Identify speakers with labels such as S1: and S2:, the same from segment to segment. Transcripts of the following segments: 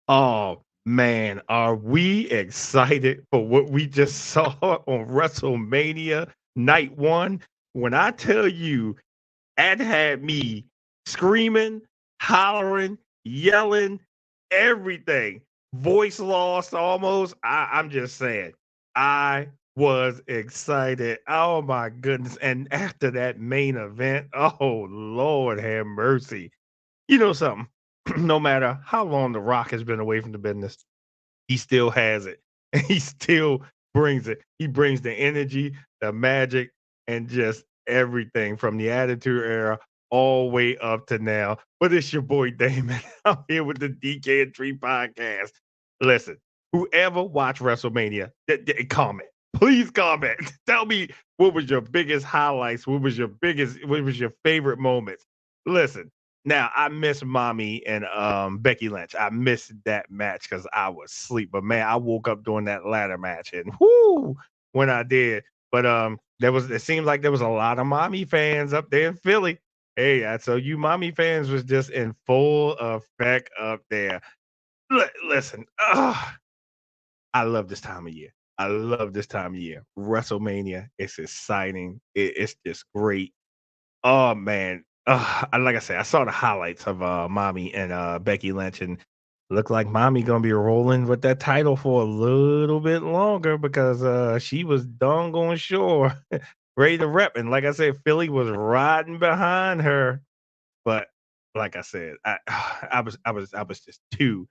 S1: Oh man, are we excited for what we just saw on WrestleMania night one? When I tell you that had me screaming, hollering, yelling, everything. Voice lost almost. I'm just saying, I was excited. Oh my goodness. And after that main event, oh Lord have mercy. You know something? No matter how long The Rock has been away from the business, he still has it. And he still brings it. He brings the energy, the magic, and just everything from the Attitude Era all the way up to now. But it's your boy Damon. I'm here with the DK and Tree podcast. Listen, whoever watched WrestleMania, comment. Please comment. Tell me what was your biggest highlights? What was your favorite moments? Listen, now I miss Mommy and Becky Lynch. I missed that match because I was asleep. But man, I woke up during that ladder match and whoo when I did. But it seemed like there was a lot of Mommy fans up there in Philly. Hey, so you Mommy fans was just in full effect up there. Listen, I love this time of year. I love this time of year. WrestleMania, it's exciting. It's just great. Oh man, like I said, I saw the highlights of Mommy and Becky Lynch, and looked like Mommy gonna be rolling with that title for a little bit longer because she was doggone sure ready to rep. And like I said, Philly was riding behind her. But like I said, I was just too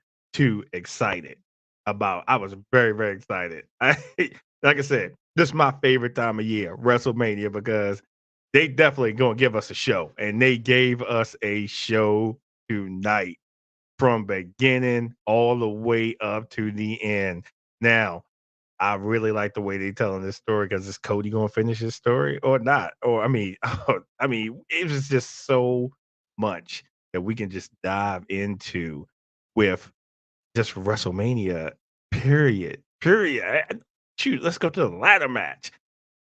S1: excited about. I was very excited. Like I said, this is my favorite time of year, WrestleMania, because they definitely gonna give us a show, and they gave us a show tonight from beginning all the way up to the end. Now, I really like the way they telling this story because is Cody gonna finish his story or not? Or I mean, I mean, it was just so much that we can just dive into with just WrestleMania. Period. Shoot, let's go to the ladder match.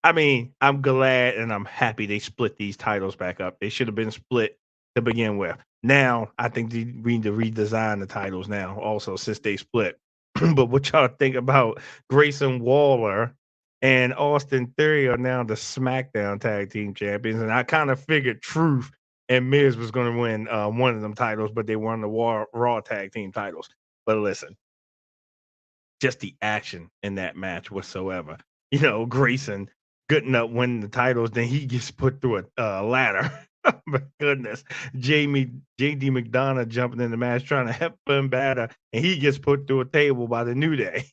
S1: I mean, I'm glad and I'm happy they split these titles back up. They should have been split to begin with. Now, I think we need to redesign the titles now, also since they split. But what y'all think about Grayson Waller and Austin Theory are now the SmackDown Tag Team Champions? And I kind of figured Truth and Miz was going to win one of them titles, but they won the Raw Tag Team titles. But listen, just the action in that match whatsoever. You know, Grayson good enough winning the titles, then he gets put through a ladder. Oh my goodness. JD McDonough jumping in the match trying to help him batter, and he gets put through a table by the New Day.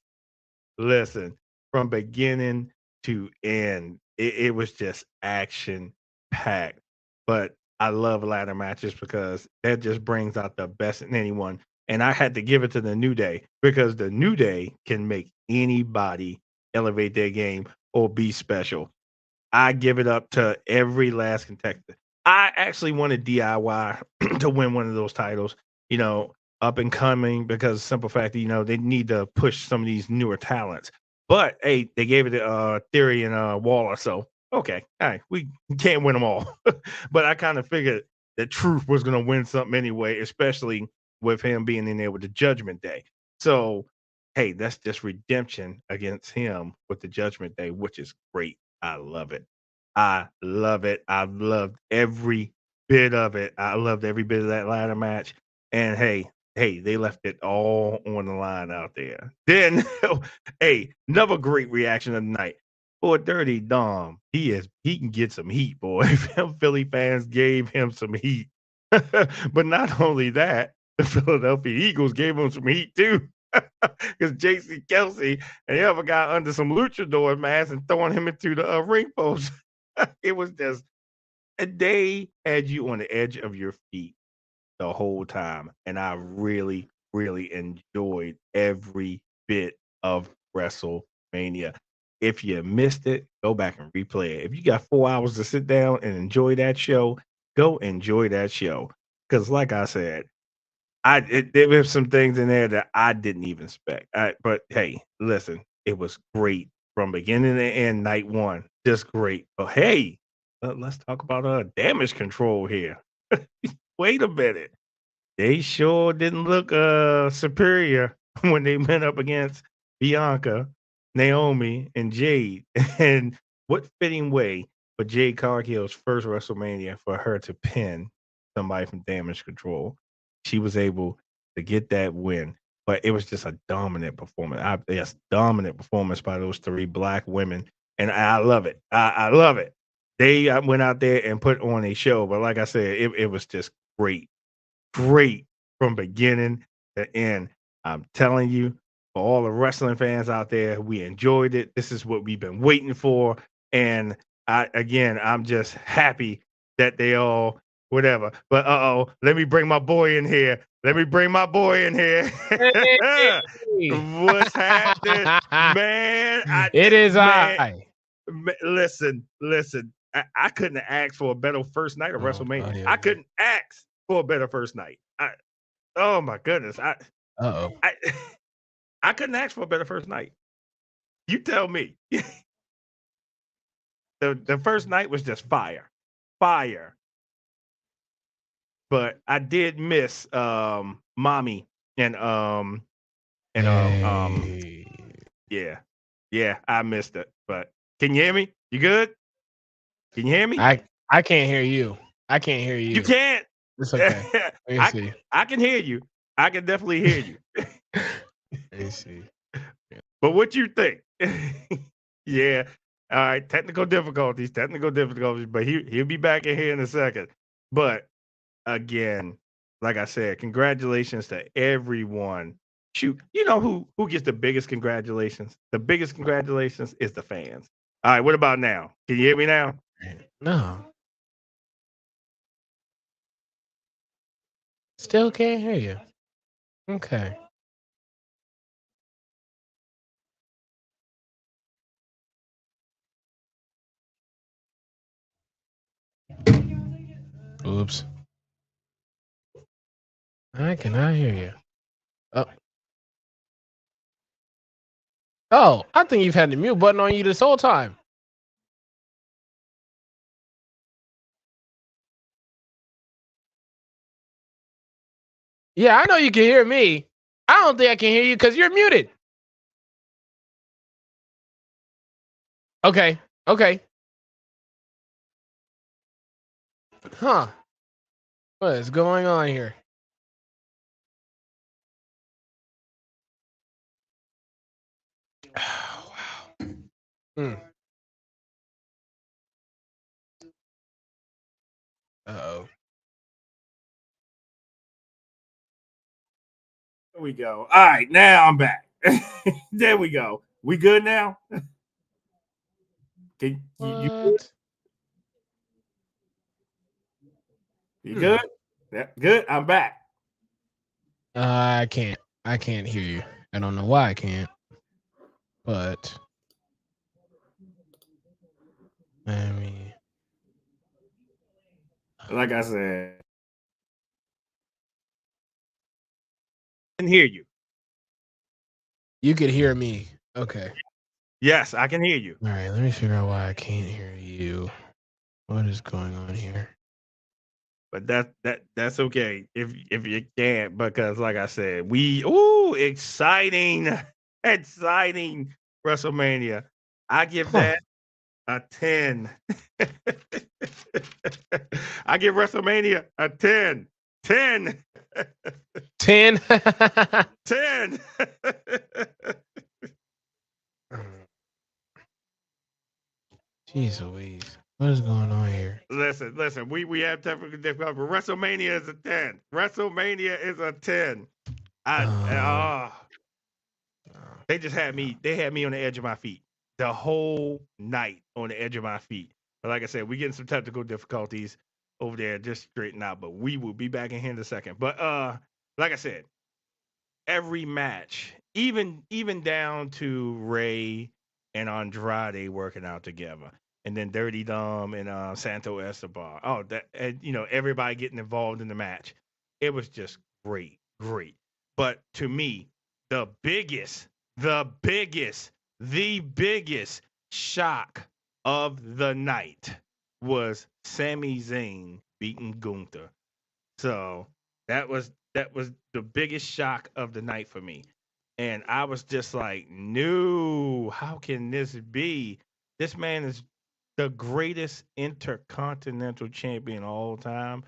S1: Listen, from beginning to end, it was just action packed. But I love ladder matches because that just brings out the best in anyone. And I had to give it to the New Day because the New Day can make anybody elevate their game or be special. I give it up to every last contestant. I actually wanted DIY to win one of those titles, you know, up and coming because simple fact that, they need to push some of these newer talents. But hey, they gave it to Theory and Waller. So okay, all right, we can't win them all. But I kind of figured that Truth was gonna win something anyway, especially with him being in there with the Judgment Day. So hey, that's just redemption against him with the Judgment Day, which is great. I love it. I love it. I loved every bit of it. I loved every bit of that ladder match. And hey, they left it all on the line out there. Then, hey, another great reaction of the night. Boy, Dirty Dom, he can get some heat, boy. Philly fans gave him some heat. But not only that, the Philadelphia Eagles gave him some heat too. Because JC Kelsey and the other guy under some luchador mask and throwing him into the ring post. It was just they had you on the edge of your feet the whole time, and I really enjoyed every bit of WrestleMania. If you missed it, go back and replay it. If you got 4 hours to sit down and enjoy that show, go enjoy that show. Because, like I said, there was some things in there that I didn't even expect. But hey, listen, it was great from beginning to end. Night one, just great. But hey, let's talk about damage control here. Wait a minute. they sure didn't look superior when they went up against Bianca, Naomi, and Jade. And what fitting way for Jade Cargill's first WrestleMania for her to pin somebody from Damage Control. She was able to get that win. But it was just a dominant performance. Yes, dominant performance by those three black women. And I love it. I love it. They went out there and put on a show. But like I said, it was just great from beginning to end. I'm telling you, for all the wrestling fans out there, we enjoyed it. This is what we've been waiting for. And I'm just happy that they all whatever. But let me bring my boy in here. Let me bring my boy in here.
S2: Hey.
S1: What's happening, man?
S2: It is
S1: Man,
S2: I.
S1: listen. I couldn't ask for a better first night of WrestleMania. I
S2: Audio.
S1: couldn't ask for a better first night. Oh my goodness.
S2: Uh-oh.
S1: I couldn't ask for a better first night. You tell me. The first night was just fire. Fire. But I did miss Mommy and
S2: Hey.
S1: yeah. Yeah, I missed it. But can you hear me? You good? Can you hear me?
S2: I can't hear you. I can't hear you.
S1: You can't.
S2: It's okay. Let me see.
S1: I can hear you. I can definitely hear you.
S2: Let me see.
S1: But what you think? Yeah. All right. Technical difficulties. But he'll be back in here in a second. But again, like I said, congratulations to everyone. Shoot, you know who gets the biggest congratulations? The biggest congratulations is the fans. All right. What about now? Can you hear me now?
S2: No. Still can't hear you. Okay. Oops. I cannot hear you. Oh. Oh, I think you've had the mute button on you this whole time. Yeah, I know you can hear me. I don't think I can hear you because you're muted. Okay. Okay. Huh. What is going on here? Oh, wow. Uh-oh.
S1: There we go. All right, now I'm back. There we go. We good now? Can you
S2: What?
S1: good? Yeah, good. I'm back.
S2: I can't. I can't hear you. I don't know why I can't. But I mean,
S1: Like I said, I can hear you.
S2: you could hear me. Okay.
S1: Yes, I can hear you.
S2: All right. Let me figure out why I can't hear you. What is going on here?
S1: But that's okay if you can't, because like I said, exciting, exciting WrestleMania. I give that a 10. I give WrestleMania a 10. 10.
S2: 10.
S1: 10.
S2: Jeez Louise. What is going on here?
S1: Listen. We have technical difficulty. WrestleMania is a 10. WrestleMania is a 10. They just had me. They had me on the edge of my feet the whole night, on the edge of my feet. But like I said, we getting some technical difficulties over there, just straighten out. But we will be back in here in a second. But like I said, every match, even down to Ray and Andrade working out together, and then Dirty Dom and Santo Escobar. Oh, that, and everybody getting involved in the match. It was just great. But to me, the biggest, the biggest shock of the night was Sami Zayn beating Gunther. So that was That was the biggest shock of the night for me. And I was just like, no, how can this be? This man is the greatest intercontinental champion of all time,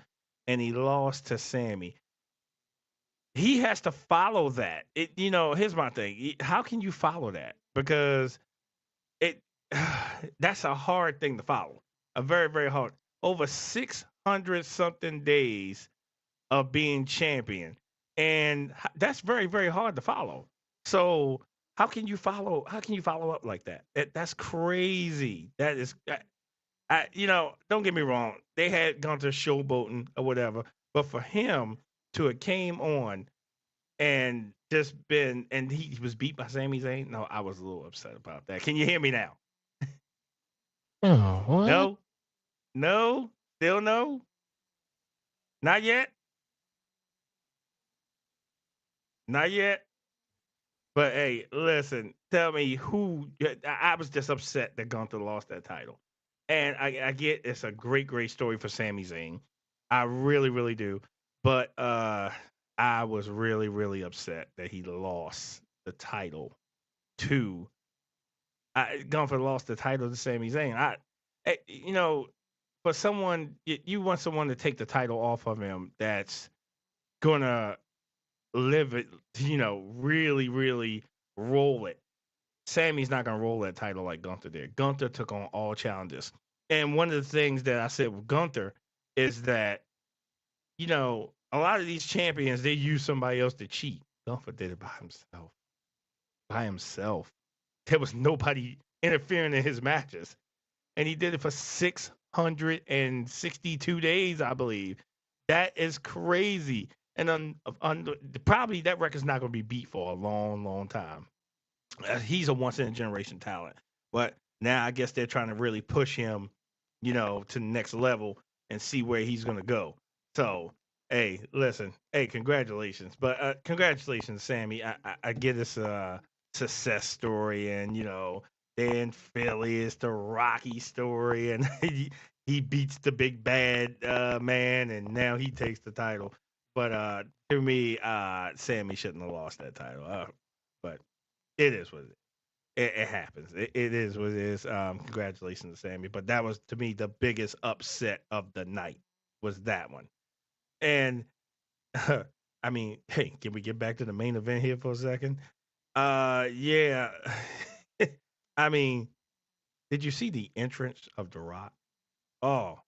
S1: and he lost to Sammy. He has to follow that. Here's my thing. How can you follow that? Because it that's a hard thing to follow. A very, very hard. Over 600 something days of being champion. And that's very, very hard to follow. So how can you follow up like that? That's crazy. That is don't get me wrong. They had gone to showboating or whatever, but for him to have came on and just been and he was beat by Sami Zayn, no, I was a little upset about that. Can you hear me now?
S2: Oh, what?
S1: No? No? Still no? Not yet? Not yet? But hey, listen, tell me who. I was just upset that Gunther lost that title. And I get it's a great, great story for Sami Zayn. I really, really do. But I was really, really upset that he lost the title to. Gunther lost the title to Sami Zayn. For someone, you want someone to take the title off of him that's gonna live it, really, really roll it. Sammy's not gonna roll that title like Gunther did. Gunther took on all challenges. And one of the things that I said with Gunther is that, a lot of these champions, they use somebody else to cheat. Gunther did it by himself. By himself. There was nobody interfering in his matches. And he did it for 662 days, I believe. That is crazy. And probably that record's not going to be beat for a long, long time. He's a once in a generation talent. But now I guess they're trying to really push him, to the next level and see where he's going to go. So, hey, listen, hey, congratulations. But congratulations, Sammy. I get this success story, and, they're in Philly. It's the Rocky story, and he beats the big bad man, and now he takes the title. But to me, Sammy shouldn't have lost that title. But it is what it is. It happens. It is what it is. Congratulations to Sammy. But that was, to me, the biggest upset of the night was that one. And, I mean, hey, can we get back to the main event here for a second? Yeah. I mean, did you see the entrance of The Rock? Oh,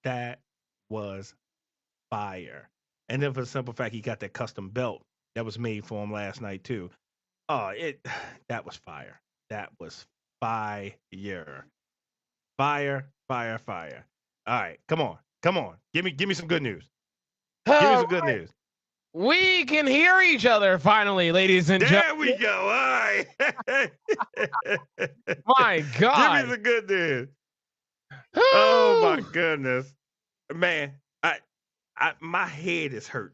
S1: that was fire. And then for the simple fact he got that custom belt that was made for him last night too. Oh, that was fire. That was fire. Fire, fire, fire. All right, come on. Come on. Give me some good news. Give me
S2: All
S1: some good
S2: right.
S1: news.
S2: We can hear each other finally, ladies and
S1: There
S2: gentlemen.
S1: we go. All right.
S2: My
S1: Give me
S2: God.
S1: some good news. Oh my goodness. Man, my head is hurt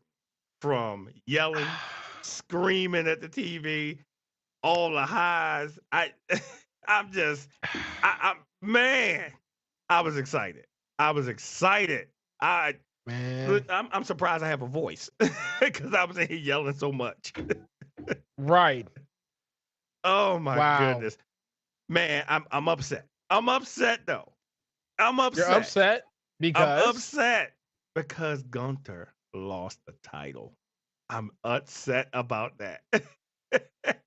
S1: from yelling, screaming at the TV, all the highs. I'm just, man, I was excited. I was excited.
S2: Man.
S1: I'm surprised I have a voice because I was in here yelling so much.
S2: Right.
S1: Oh my
S2: Wow.
S1: goodness, man, I'm upset. I'm upset though. I'm upset.
S2: You're upset because
S1: I'm upset because Gunther lost the title. I'm upset about that.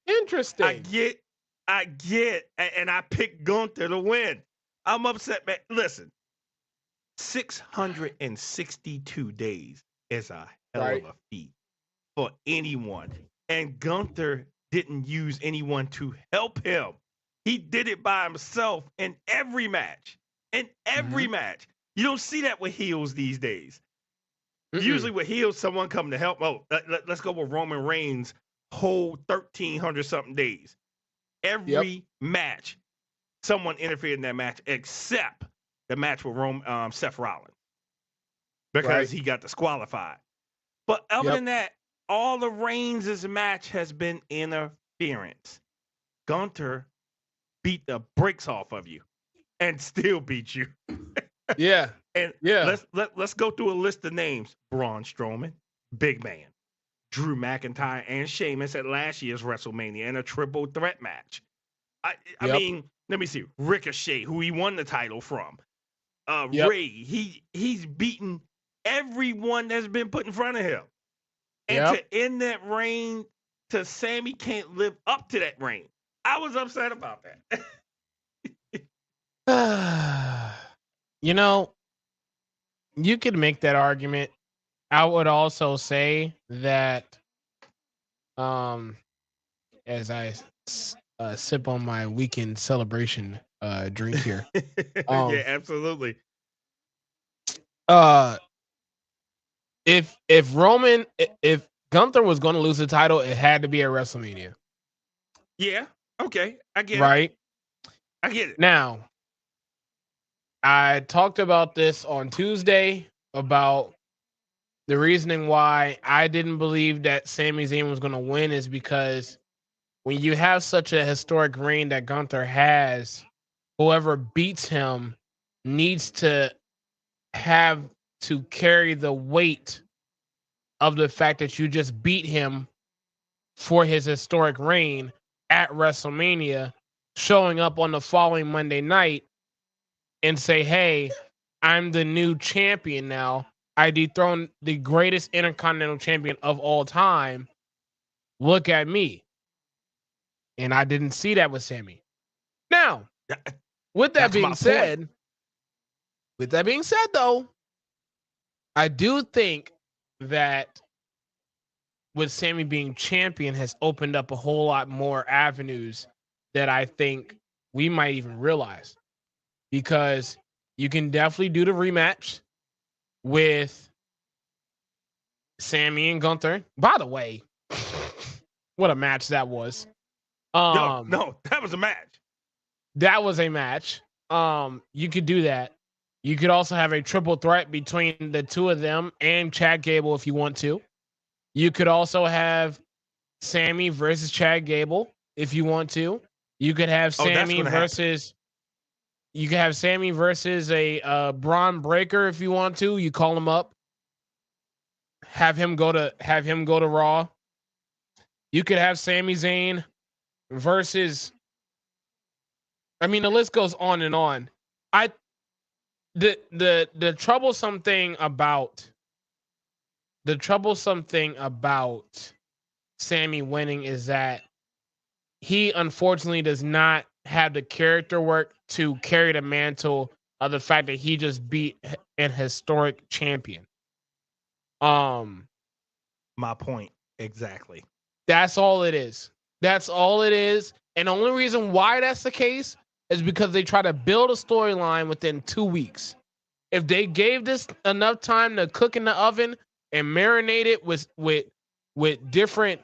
S2: Interesting.
S1: I get, and I picked Gunther to win. I'm upset, man. Listen, 662 days is a hell of a feat for anyone. And Gunther didn't use anyone to help him. He did it by himself in every match. In every match. You don't see that with heels these days. Usually with heels, someone come to help. Oh, let's go with Roman Reigns' whole 1,300 something days. Every match, someone interfered in that match except the match with Seth Rollins because he got disqualified. But other than that, all the Reigns' match has been interference. Gunther beat the brakes off of you and still beat you.
S2: Yeah.
S1: And let's go through a list of names. Braun Strowman, big man. Drew McIntyre and Sheamus at last year's WrestleMania in a triple threat match. I
S2: Yep.
S1: mean, let me see. Ricochet, who he won the title from.
S2: Yep.
S1: Ray, he's beaten everyone that's been put in front of him. And
S2: Yep.
S1: to end that reign, to Sammy can't live up to that reign. I was upset about that.
S2: You know, you could make that argument. I would also say that, as I sip on my weekend celebration drink here,
S1: Yeah,
S2: um,
S1: absolutely.
S2: uh, if Gunther was going to lose the title, it had to be at WrestleMania,
S1: Yeah, okay. I get it.
S2: right?
S1: I get it.
S2: Now, I talked about this on Tuesday about the reasoning why I didn't believe that Sami Zayn was going to win is because when you have such a historic reign that Gunther has, whoever beats him needs to have to carry the weight of the fact that you just beat him for his historic reign at WrestleMania, showing up on the following Monday night and say, "Hey, I'm the new champion now. I dethroned the greatest intercontinental champion of all time. Look at me." And I didn't see that with Sammy. Now, with that
S1: That's
S2: being
S1: my point.
S2: said, though, I do think that with Sammy being champion has opened up a whole lot more avenues that I think we might even realize, because you can definitely do the rematch with Sammy and Gunther. By the way, what a match that was.
S1: No, that was a match.
S2: That was a match. You could do that. You could also have a triple threat between the two of them and Chad Gable if you want to. You could also have Sammy versus Chad Gable if you want to. You could have
S1: Oh, that's
S2: Sammy
S1: gonna happen.
S2: versus a Braun Breaker if you want to. You call him up, have him go to Raw. You could have Sami Zayn versus. I mean, the list goes on and on. I the troublesome thing about Sammy winning is that he unfortunately does not have the character work to carry the mantle of the fact that he just beat an historic champion. Um,
S1: My point exactly.
S2: that's all it is. That's all it is. And the only reason why that's the case is because they try to build a storyline within 2 weeks. If they gave this enough time to cook in the oven and marinate it with different,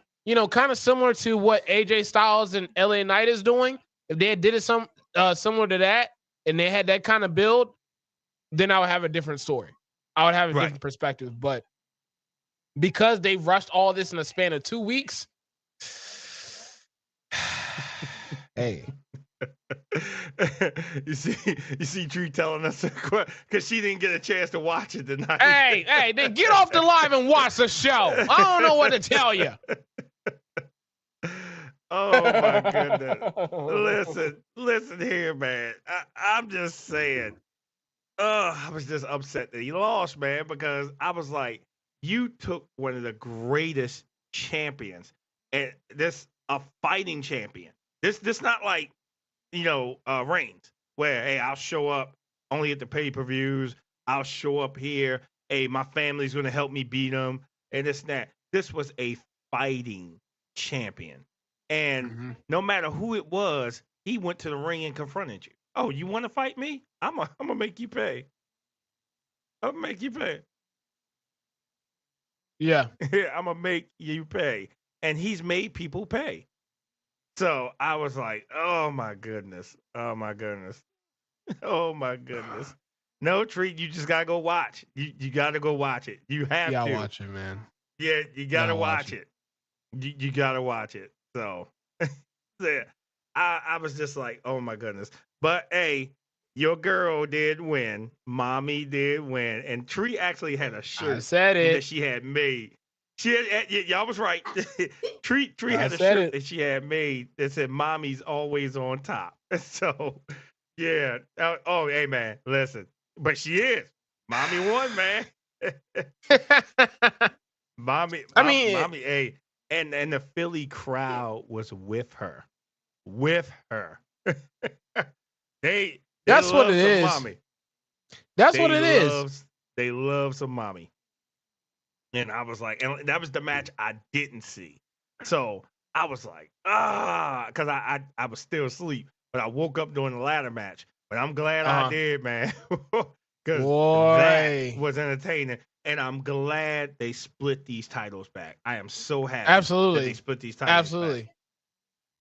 S2: kind of similar to what AJ Styles and LA Knight is doing, if they had did it similar to that and they had that kind of build, then I would have a different story. I would have a
S1: Right.
S2: different perspective. But because they rushed all this in a span of 2 weeks, hey.
S1: you see Tree telling us because she didn't get a chance to watch it tonight.
S2: Hey, then get off the live and watch the show. I don't know what to tell you.
S1: Oh my goodness. Listen here, man. I'm just saying. I was just upset that he lost, man, because I was like, you took one of the greatest champions, and this a fighting champion. This not like Reigns, where hey, I'll show up only at the pay-per-views. I'll show up here. Hey, my family's gonna help me beat him, and this and that. This was a fighting champion, and no matter who it was, he went to the ring and confronted you. Oh, you want to fight me? I'm gonna make you pay. I'm gonna make you pay.
S2: Yeah.
S1: I'm gonna make you pay, and he's made people pay. So I was like, oh my goodness, oh my goodness, oh my goodness. No treat. You just gotta go watch. You gotta go watch it. You have
S2: Yeah,
S1: to.
S2: watch it, man.
S1: Yeah, you gotta watch it. You gotta watch it. So yeah, I was just like, oh my goodness. But hey, your girl did win. Mommy did win, and Tree actually had a
S2: I
S1: shirt
S2: said
S1: that
S2: it.
S1: she had made. Y'all was right. Tree
S2: I
S1: had a
S2: said
S1: shirt
S2: it.
S1: that she had made that said "Mommy's always on top." So, yeah. Oh, hey man, listen. But she is. Mommy won, man.
S2: I mean,
S1: Mommy. Hey, and the Philly crowd was with her, with her. They
S2: that's what it
S1: love some
S2: is.
S1: mommy.
S2: That's what
S1: They
S2: it is.
S1: love they love some mommy. And I was like, and that was the match I didn't see. So I was like, because I was still asleep, but I woke up during the ladder match. But I'm glad I
S2: Uh-huh.
S1: did, man, because that
S2: Boy.
S1: was entertaining. And I'm glad they split these titles back. I am so happy that they
S2: Absolutely.
S1: split these titles back.
S2: Absolutely.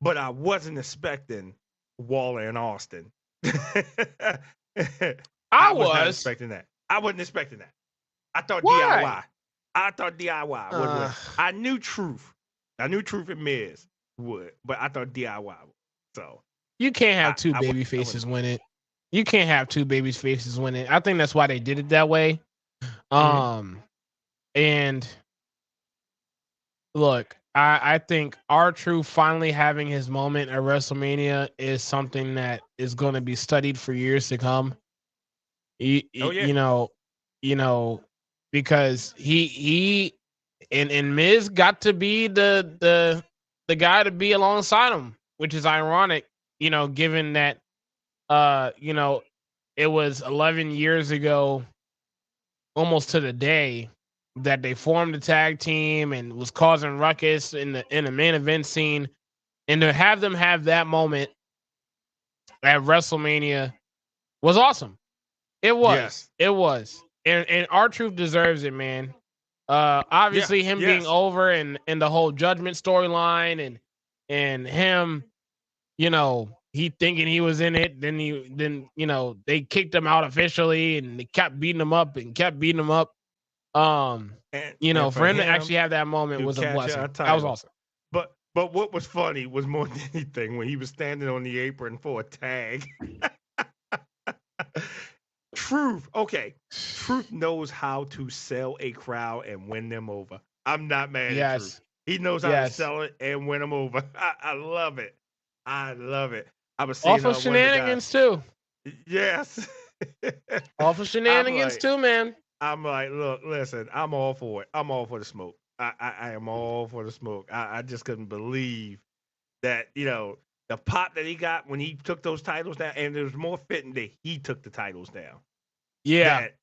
S1: But I wasn't expecting Waller and Austin. I
S2: I
S1: was not
S2: was.
S1: expecting that. I wasn't expecting that. I thought DIY.
S2: Why?
S1: I thought DIY would win.
S2: Uh,
S1: I knew Truth. I knew Truth and Miz would, but I thought DIY would. So
S2: you can't have two
S1: I
S2: baby
S1: wouldn't.
S2: faces win it. You can't have two baby faces win it. I think that's why they did it that way.
S1: Mm-hmm.
S2: And look, I think R-Truth finally having his moment at WrestleMania is something that is going to be studied for years to come. You,
S1: Oh
S2: you,
S1: yeah.
S2: you know, you know, because he and Miz got to be the guy to be alongside him, which is ironic, given that it was 11 years ago, almost to the day, that they formed a tag team and was causing ruckus in the main event scene, and to have them have that moment at WrestleMania was awesome. It was.
S1: Yes.
S2: It was. And R-Truth deserves it, man.
S1: Yeah.
S2: Obviously him being
S1: Yes.
S2: over and the whole judgment storyline and him, he thinking he was in it, then they kicked him out officially and they kept beating him up and kept beating him up.
S1: And for
S2: For him to actually
S1: him
S2: have that moment
S1: to
S2: was a
S1: catch
S2: blessing.
S1: our
S2: That was
S1: title.
S2: awesome.
S1: But what was funny was more than anything when he was standing on the apron for a tag. Truth. Okay. Truth knows how to sell a crowd and win them over. I'm not mad at Truth.
S2: Yes.
S1: He knows how to
S2: Yes.
S1: sell it and win them over. I love it. I love it. I was seeing
S2: Off of
S1: one of the guys.
S2: shenanigans too.
S1: Yes.
S2: Off of
S1: I'm
S2: shenanigans
S1: like,
S2: too, man.
S1: I'm like, look, listen, I'm all for it. I'm all for the smoke. I am all for the smoke. I just couldn't believe that, the pop that he got when he took those titles down, and it was more fitting that he took the titles down.
S2: Yeah.
S1: That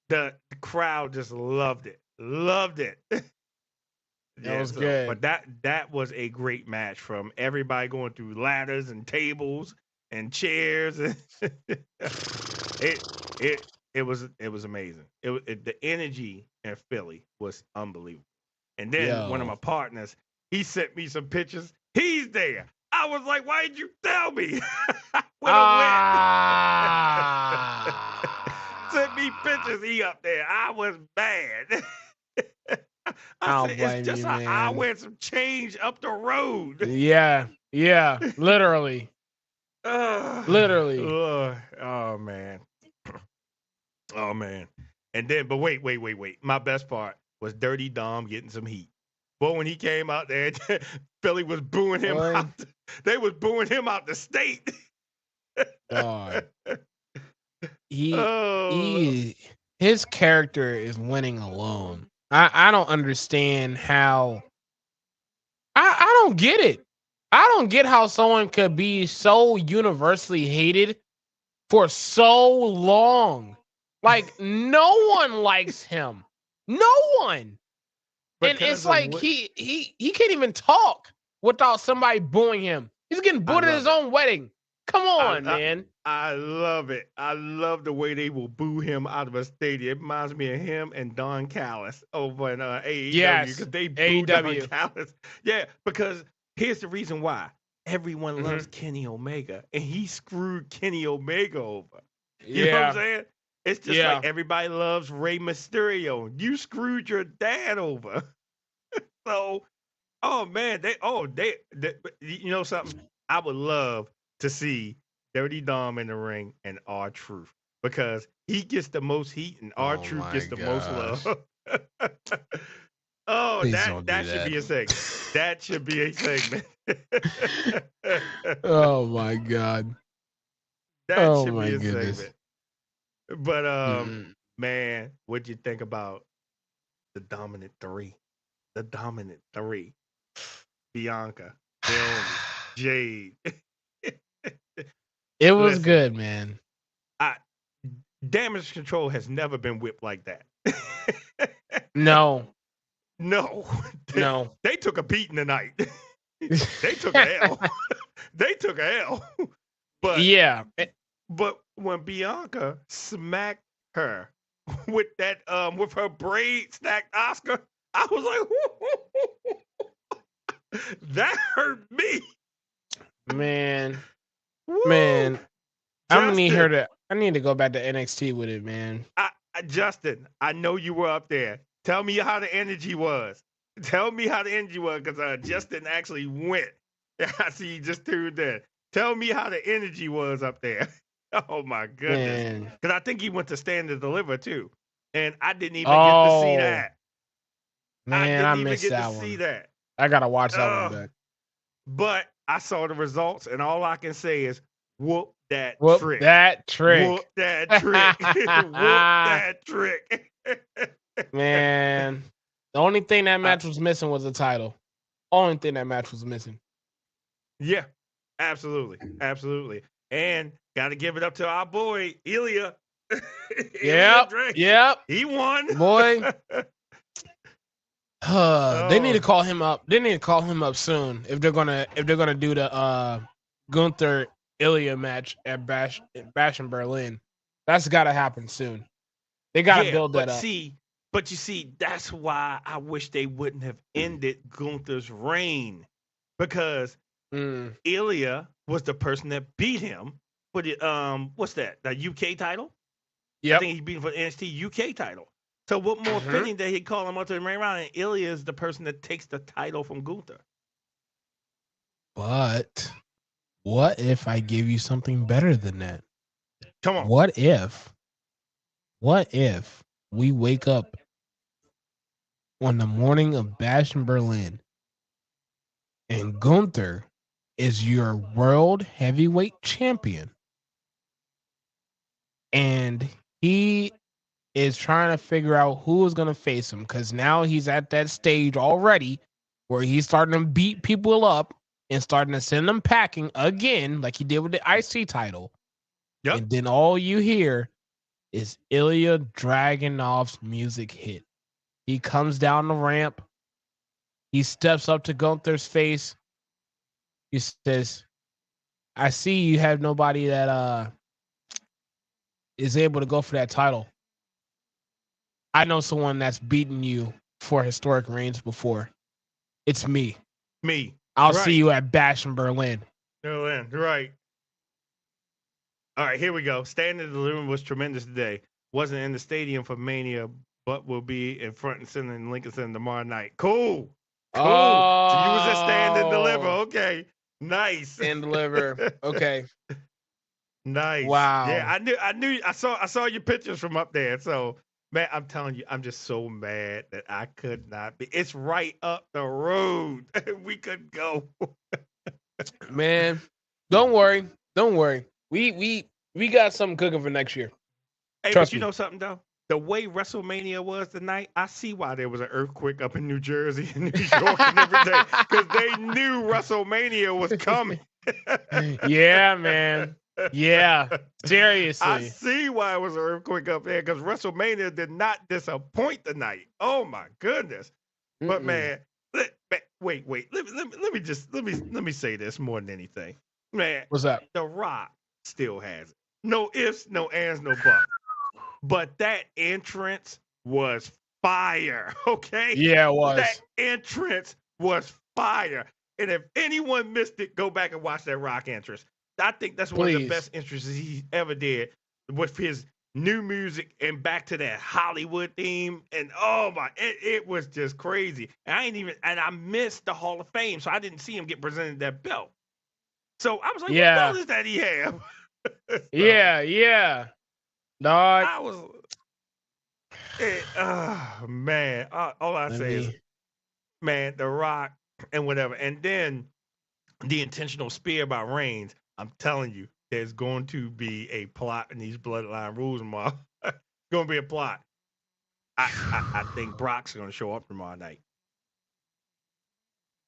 S1: the crowd just loved it. Loved it.
S2: That
S1: Yeah,
S2: was
S1: so
S2: good.
S1: but that was a great match from everybody going through ladders and tables and chairs. it it was amazing. The energy in Philly was unbelievable. And then one of
S2: Yo.
S1: my partners, he sent me some pictures. He's there. I was like, why did you tell me? I would have went. Sent me pictures. He up there. I was mad. I
S2: I
S1: said,
S2: don't
S1: it's
S2: blame
S1: just
S2: you,
S1: an hour
S2: man.
S1: and some change up the road.
S2: Yeah. Yeah. Literally. Literally.
S1: Oh man. Oh man. And then, but wait. My best part was Dirty Dom getting some heat. But when he came out there, Philly was booing him
S2: Boy,
S1: out. They was booing him out the state.
S2: dog. He
S1: Oh,
S2: he his character is winning alone. I don't understand how I don't get it. I don't get how someone could be so universally hated for so long. Like no one likes him. No one. And it's
S1: because of
S2: like
S1: what
S2: he can't even talk without somebody booing him. He's getting
S1: I
S2: booed at his
S1: love it.
S2: own wedding. Come
S1: I,
S2: on,
S1: I
S2: man.
S1: I love it. I love the way they will boo him out of a stadium. It reminds me of him and Don Callis over in AEW
S2: Yes.
S1: because they boo Don
S2: AEW.
S1: Callis. Yeah, because here's the reason why. Everyone
S2: Hmm.
S1: loves Kenny Omega, and he screwed Kenny Omega over. You know what I'm
S2: Yeah.
S1: saying? It's just like
S2: Yeah.
S1: everybody loves Rey Mysterio. You screwed your dad over. So, oh man, they you know something? I would love to see Dirty Dom in the ring and R Truth because he gets the most heat and R
S2: Oh
S1: Truth
S2: my
S1: gets the most
S2: gosh.
S1: love. Oh,
S2: Please
S1: that
S2: don't do
S1: that should
S2: that.
S1: be a segment. That should be a segment.
S2: Oh my god.
S1: That
S2: Oh
S1: should
S2: my
S1: be a
S2: goodness.
S1: segment. But
S2: Mm-mm.
S1: man, what'd you think about the dominant three? The dominant three. Bianca, Naomi, Jade.
S2: It was
S1: Listen,
S2: good, man.
S1: I damage control has never been whipped like that.
S2: No,
S1: No. they,
S2: no.
S1: they took a beating tonight. They took a L. They took a L. But
S2: Yeah.
S1: but when Bianca smacked her with that with her braid stacked Oscar, I was like, that hurt me.
S2: Man.
S1: Woo!
S2: Man. I'm gonna need her
S1: Justin,
S2: to I need to go back to NXT with it, man.
S1: Justin, I know you were up there. Tell me how the energy was. Tell me how the energy was, because Justin actually went. I see you just tuned in. Tell me how the energy was up there. Oh my goodness.
S2: Man.
S1: Because I think he went to Stand and Deliver too. And I didn't even get to see
S2: Oh
S1: that. I
S2: man, I
S1: didn't even
S2: missed
S1: get to
S2: that
S1: see
S2: one.
S1: that.
S2: I gotta watch that one
S1: Oh,
S2: back.
S1: but I saw the results, and all I can say is whoop that
S2: Whoop
S1: trick.
S2: that trick.
S1: Whoop that trick. Whoop that trick.
S2: Man. The only thing that
S1: I,
S2: match was missing was the title. Only thing that match was missing.
S1: yeah, absolutely. Absolutely. And got to give it up to our boy, Ilya. Ilya
S2: Yep.
S1: Drake.
S2: Yep.
S1: He won.
S2: Boy. They need to
S1: Oh,
S2: call him up. They need to call him up soon if they're gonna do the Gunther Ilya match at Bash in Berlin. That's gotta happen soon. They gotta
S1: yeah.
S2: build that up.
S1: But you see, that's why I wish they wouldn't have ended Gunther's reign, because Ilya was the person that beat him for the what's that? The UK title? I
S2: Yep.
S1: think he beat him for the NXT UK title. So what more fitting that he call him up to the main round, and Ilya is the person that takes the title from Gunther.
S2: But what if I give you something better than that?
S1: Come on.
S2: What if we wake up on the morning of Bash in Berlin and Gunther is your world heavyweight champion and he is trying to figure out who is going to face him, because now he's at that stage already where he's starting to beat people up and starting to send them packing again, like he did with the IC title.
S1: Yep.
S2: And then all you hear is Ilya Dragunov's music hit. He comes down the ramp. He steps up to Gunther's face. He says, I see you have nobody that is able to go for that title. I know someone that's beaten you for historic reigns before. It's me.
S1: Me.
S2: I'll
S1: Right.
S2: see you at Bash in Berlin.
S1: Berlin. Right. All right, here we go. Standing in the Room was tremendous today. Wasn't in the stadium for Mania, but will be in front and center in Lincoln Center tomorrow night. Cool. So you was at Stand and Deliver. Okay. Nice.
S2: And deliver. Okay.
S1: Nice.
S2: Wow.
S1: Yeah, I saw your pictures from up there. So man, I'm telling you, I'm just so mad that I could not be. It's right up the road. We could go.
S2: Man, don't worry. Don't worry. We got something cooking for next year.
S1: Hey,
S2: Trust
S1: but you
S2: me.
S1: know something though? The way WrestleMania was tonight, I see why there was an earthquake up in New Jersey and New York and everything, because they knew WrestleMania was coming.
S2: Yeah, man. Yeah. Seriously.
S1: I see why it was an earthquake up there, because WrestleMania did not disappoint tonight. Oh my goodness! But man, wait. Let me say this more than anything, man.
S2: What's up?
S1: The Rock still has it. No ifs, no ands, no buts. But that entrance was fire, okay?
S2: Yeah, it was.
S1: That entrance was fire. And if anyone missed it, go back and watch that Rock entrance. I think that's one of the best entrances he ever did, with his new music and back to that Hollywood theme. And oh my, it was just crazy. And I missed the Hall of Fame, so I didn't see him get presented that belt. So I was like, what belt is that he have? So,
S2: yeah. Dog.
S1: I was, oh man, all I say is man, The Rock and whatever. And then the intentional spear by Reigns. I'm telling you, there's going to be a plot in these bloodline rules tomorrow. Going to be a plot. I think Brock's going to show up tomorrow night.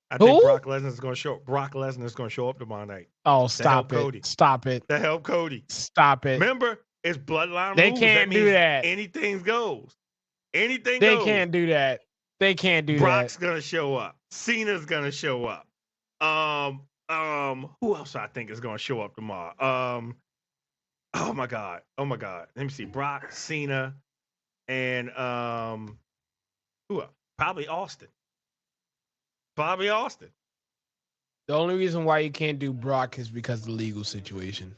S1: I think
S2: Who?
S1: Brock Lesnar's going to show. Brock Lesnar's going to show up tomorrow night.
S2: Oh, stop it!
S1: Cody.
S2: Stop it!
S1: To help Cody.
S2: Stop it!
S1: Remember, it's bloodline
S2: They
S1: rules.
S2: can't
S1: That
S2: do
S1: means
S2: that.
S1: anything goes. Anything
S2: They
S1: goes.
S2: can't do that. They can't do
S1: Brock's
S2: that.
S1: gonna show up. Cena's gonna show up. Who else I think is gonna show up tomorrow? Oh my god. Let me see. Brock, Cena, and who else? Probably Austin.
S2: The only reason why you can't do Brock is because of the legal situation.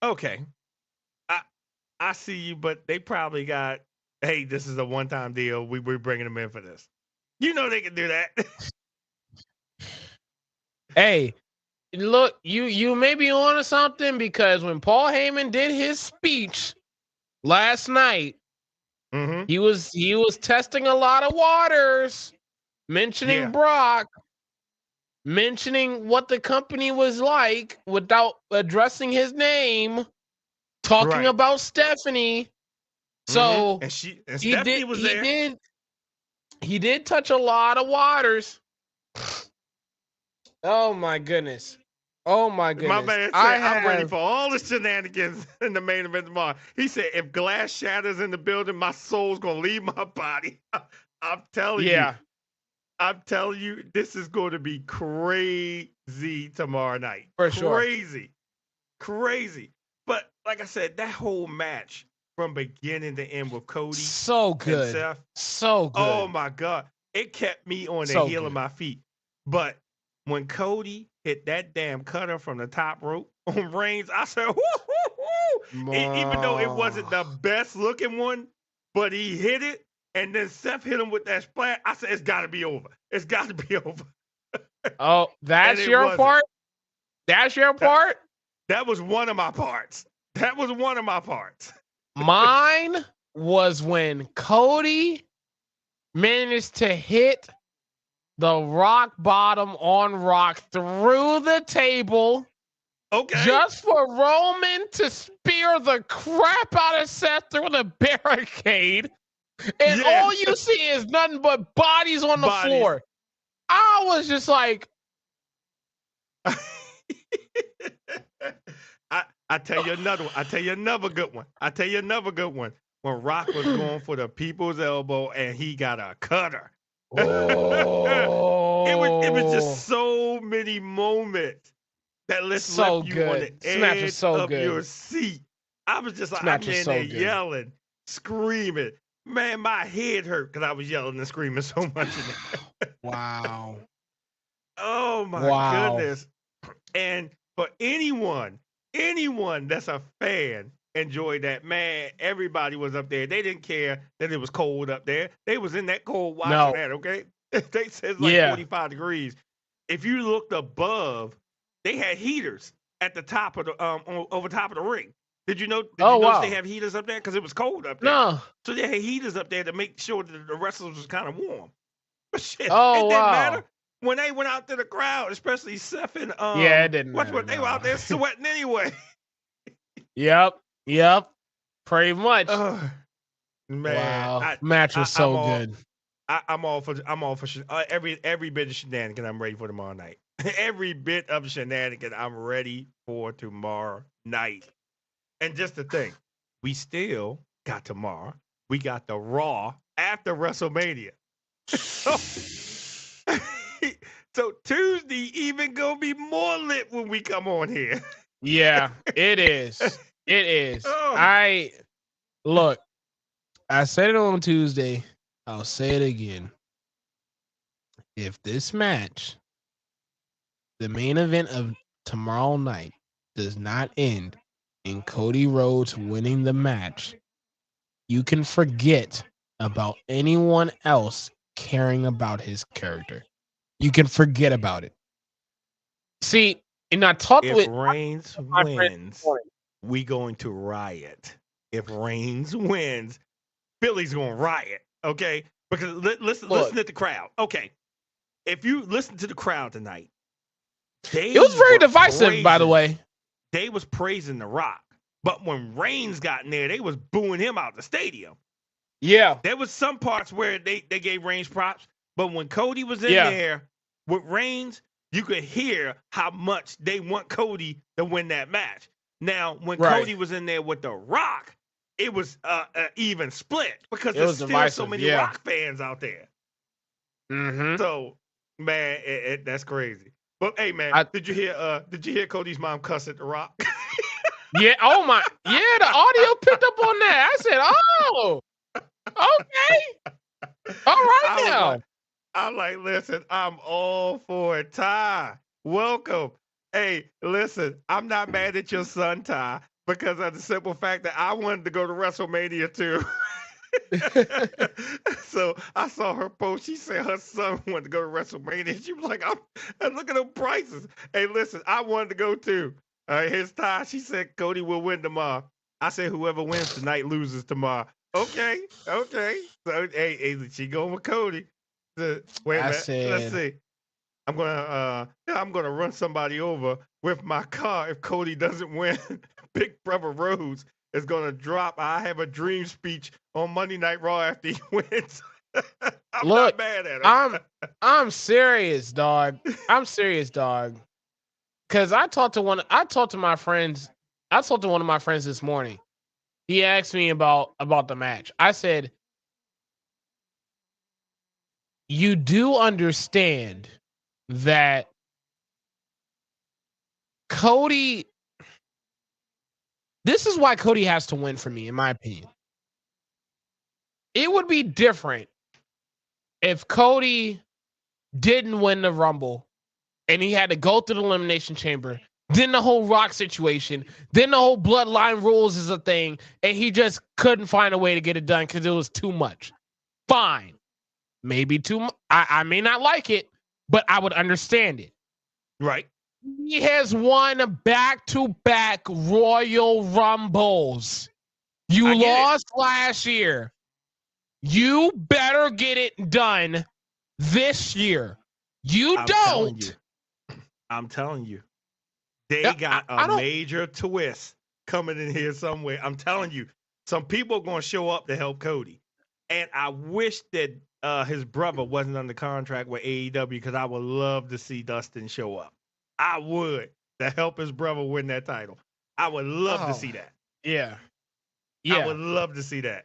S1: Okay. I see you, but they probably got, hey, this is a one-time deal. We're bringing them in for this. You know they can do that.
S2: Hey, look, you may be onto something, because when Paul Heyman did his speech last night, he was testing a lot of waters, mentioning Brock, mentioning what the company was like without addressing his name, talking about Stephanie. So
S1: and Stephanie was there.
S2: He did touch a lot of waters. Oh my goodness. My
S1: man said, I'm ready for all the shenanigans in the main event tomorrow. He said, if glass shatters in the building, my soul's going to leave my body. I'm telling you. I'm telling you, this is going to be crazy tomorrow night.
S2: For sure.
S1: Crazy. But like I said, that whole match from beginning to end with Cody.
S2: So good.
S1: And Seth,
S2: so good.
S1: Oh my God. It kept me on the heel of my feet. But when Cody hit that damn cutter from the top rope on Reigns, I said, whoo. Even though it wasn't the best looking one, but he hit it. And then Seth hit him with that splash. I said, it's got to be over. It's got to be over.
S2: Oh, that's your part? That's your part?
S1: That was one of my parts.
S2: Mine was when Cody managed to hit the rock bottom on Rock through the table.
S1: Okay.
S2: Just for Roman to spear the crap out of Seth through the barricade. And all you see is nothing but bodies on the floor. I was just like,
S1: I tell you another one. I tell you another good one. When Rock was going for the people's elbow and he got a cutter.
S2: Oh.
S1: it was just so many moments that left you on the edge of your seat. I was just like, I'm in there yelling, screaming. Man, my head hurt because I was yelling and screaming so much in there.
S2: Wow.
S1: Oh my goodness. And for anyone that's a fan enjoyed that, man, everybody was up there. They didn't care that it was cold up there. They was in that cold watching that, okay? They said like 45 degrees. If you looked above, they had heaters at the top of the over top of the ring. Did you know? Did you notice they have heaters up there? Because it was cold up there.
S2: No.
S1: So they had heaters up there to make sure that the wrestlers was kind of warm. But shit, it didn't matter. When they went out to the crowd, especially Seth and
S2: it didn't matter.
S1: They were out there sweating anyway.
S2: Yep. Pretty much.
S1: Man,
S2: match was so good.
S1: I'm all for every bit of shenanigan I'm ready for tomorrow night. Every bit of shenanigan I'm ready for tomorrow night. And just the thing, we still got tomorrow. We got the Raw after WrestleMania. So Tuesday even gonna be more lit when we come on here.
S2: Yeah, it is. It is. I said it on Tuesday. I'll say it again. If this match, the main event of tomorrow night, does not end in Cody Rhodes winning the match, you can forget about anyone else caring about his character. You can forget about it. See, and I talked with
S1: Reigns wins, we going to riot. If Reigns wins, Philly's going to riot. Okay, Because listen to the crowd. Okay, if you listen to the crowd tonight,
S2: it was very divisive, by the way.
S1: They was praising The Rock, but when Reigns got in there, they was booing him out the stadium.
S2: Yeah,
S1: there was some parts where they gave Reigns props, but when Cody was in there with Reigns, you could hear how much they want Cody to win that match. Now, when Cody was in there with The Rock, it was even split because there's still divisive, so many Rock fans out there.
S2: Mm-hmm.
S1: So, man, that's crazy. But hey, man, did you hear Cody's mom cuss at The Rock?
S2: Yeah. Oh my. Yeah, the audio picked up on that. I said, "Oh, okay, all right now."
S1: I'm like, listen, I'm all for it, Ty. Welcome. Hey, listen, I'm not mad at your son, Ty, because of the simple fact that I wanted to go to WrestleMania too. So I saw her post. She said her son wanted to go to WrestleMania. She was like, I'm look at them prices. Hey, listen, I wanted to go too. Here's Ty. She said Cody will win tomorrow. I said whoever wins tonight loses tomorrow. Okay. So hey, she going with Cody. Wait a minute. Let's see. I'm gonna run somebody over with my car if Cody doesn't win. Big Brother Rhodes is gonna drop I Have a Dream speech on Monday Night Raw after he wins. I'm not mad at him.
S2: I'm serious, dog. I'm serious, dog. Cause I talked to one of my friends this morning. He asked me about the match. I said, you do understand that Cody, this is why Cody has to win for me, in my opinion. It would be different if Cody didn't win the Rumble and he had to go through the Elimination Chamber, then the whole Rock situation, then the whole Bloodline rules is a thing, and he just couldn't find a way to get it done because it was too much. Fine. Maybe too much. I may not like it, but I would understand it.
S1: Right.
S2: He has won back-to-back Royal Rumbles. You lost last year. You better get it done this year.
S1: I'm telling you. They got a major twist coming in here somewhere. I'm telling you. Some people are going to show up to help Cody. And I wish that his brother wasn't under contract with AEW because I would love to see Dustin show up. I would, to help his brother win that title. I would love to see that.
S2: Yeah.
S1: I would love to see that.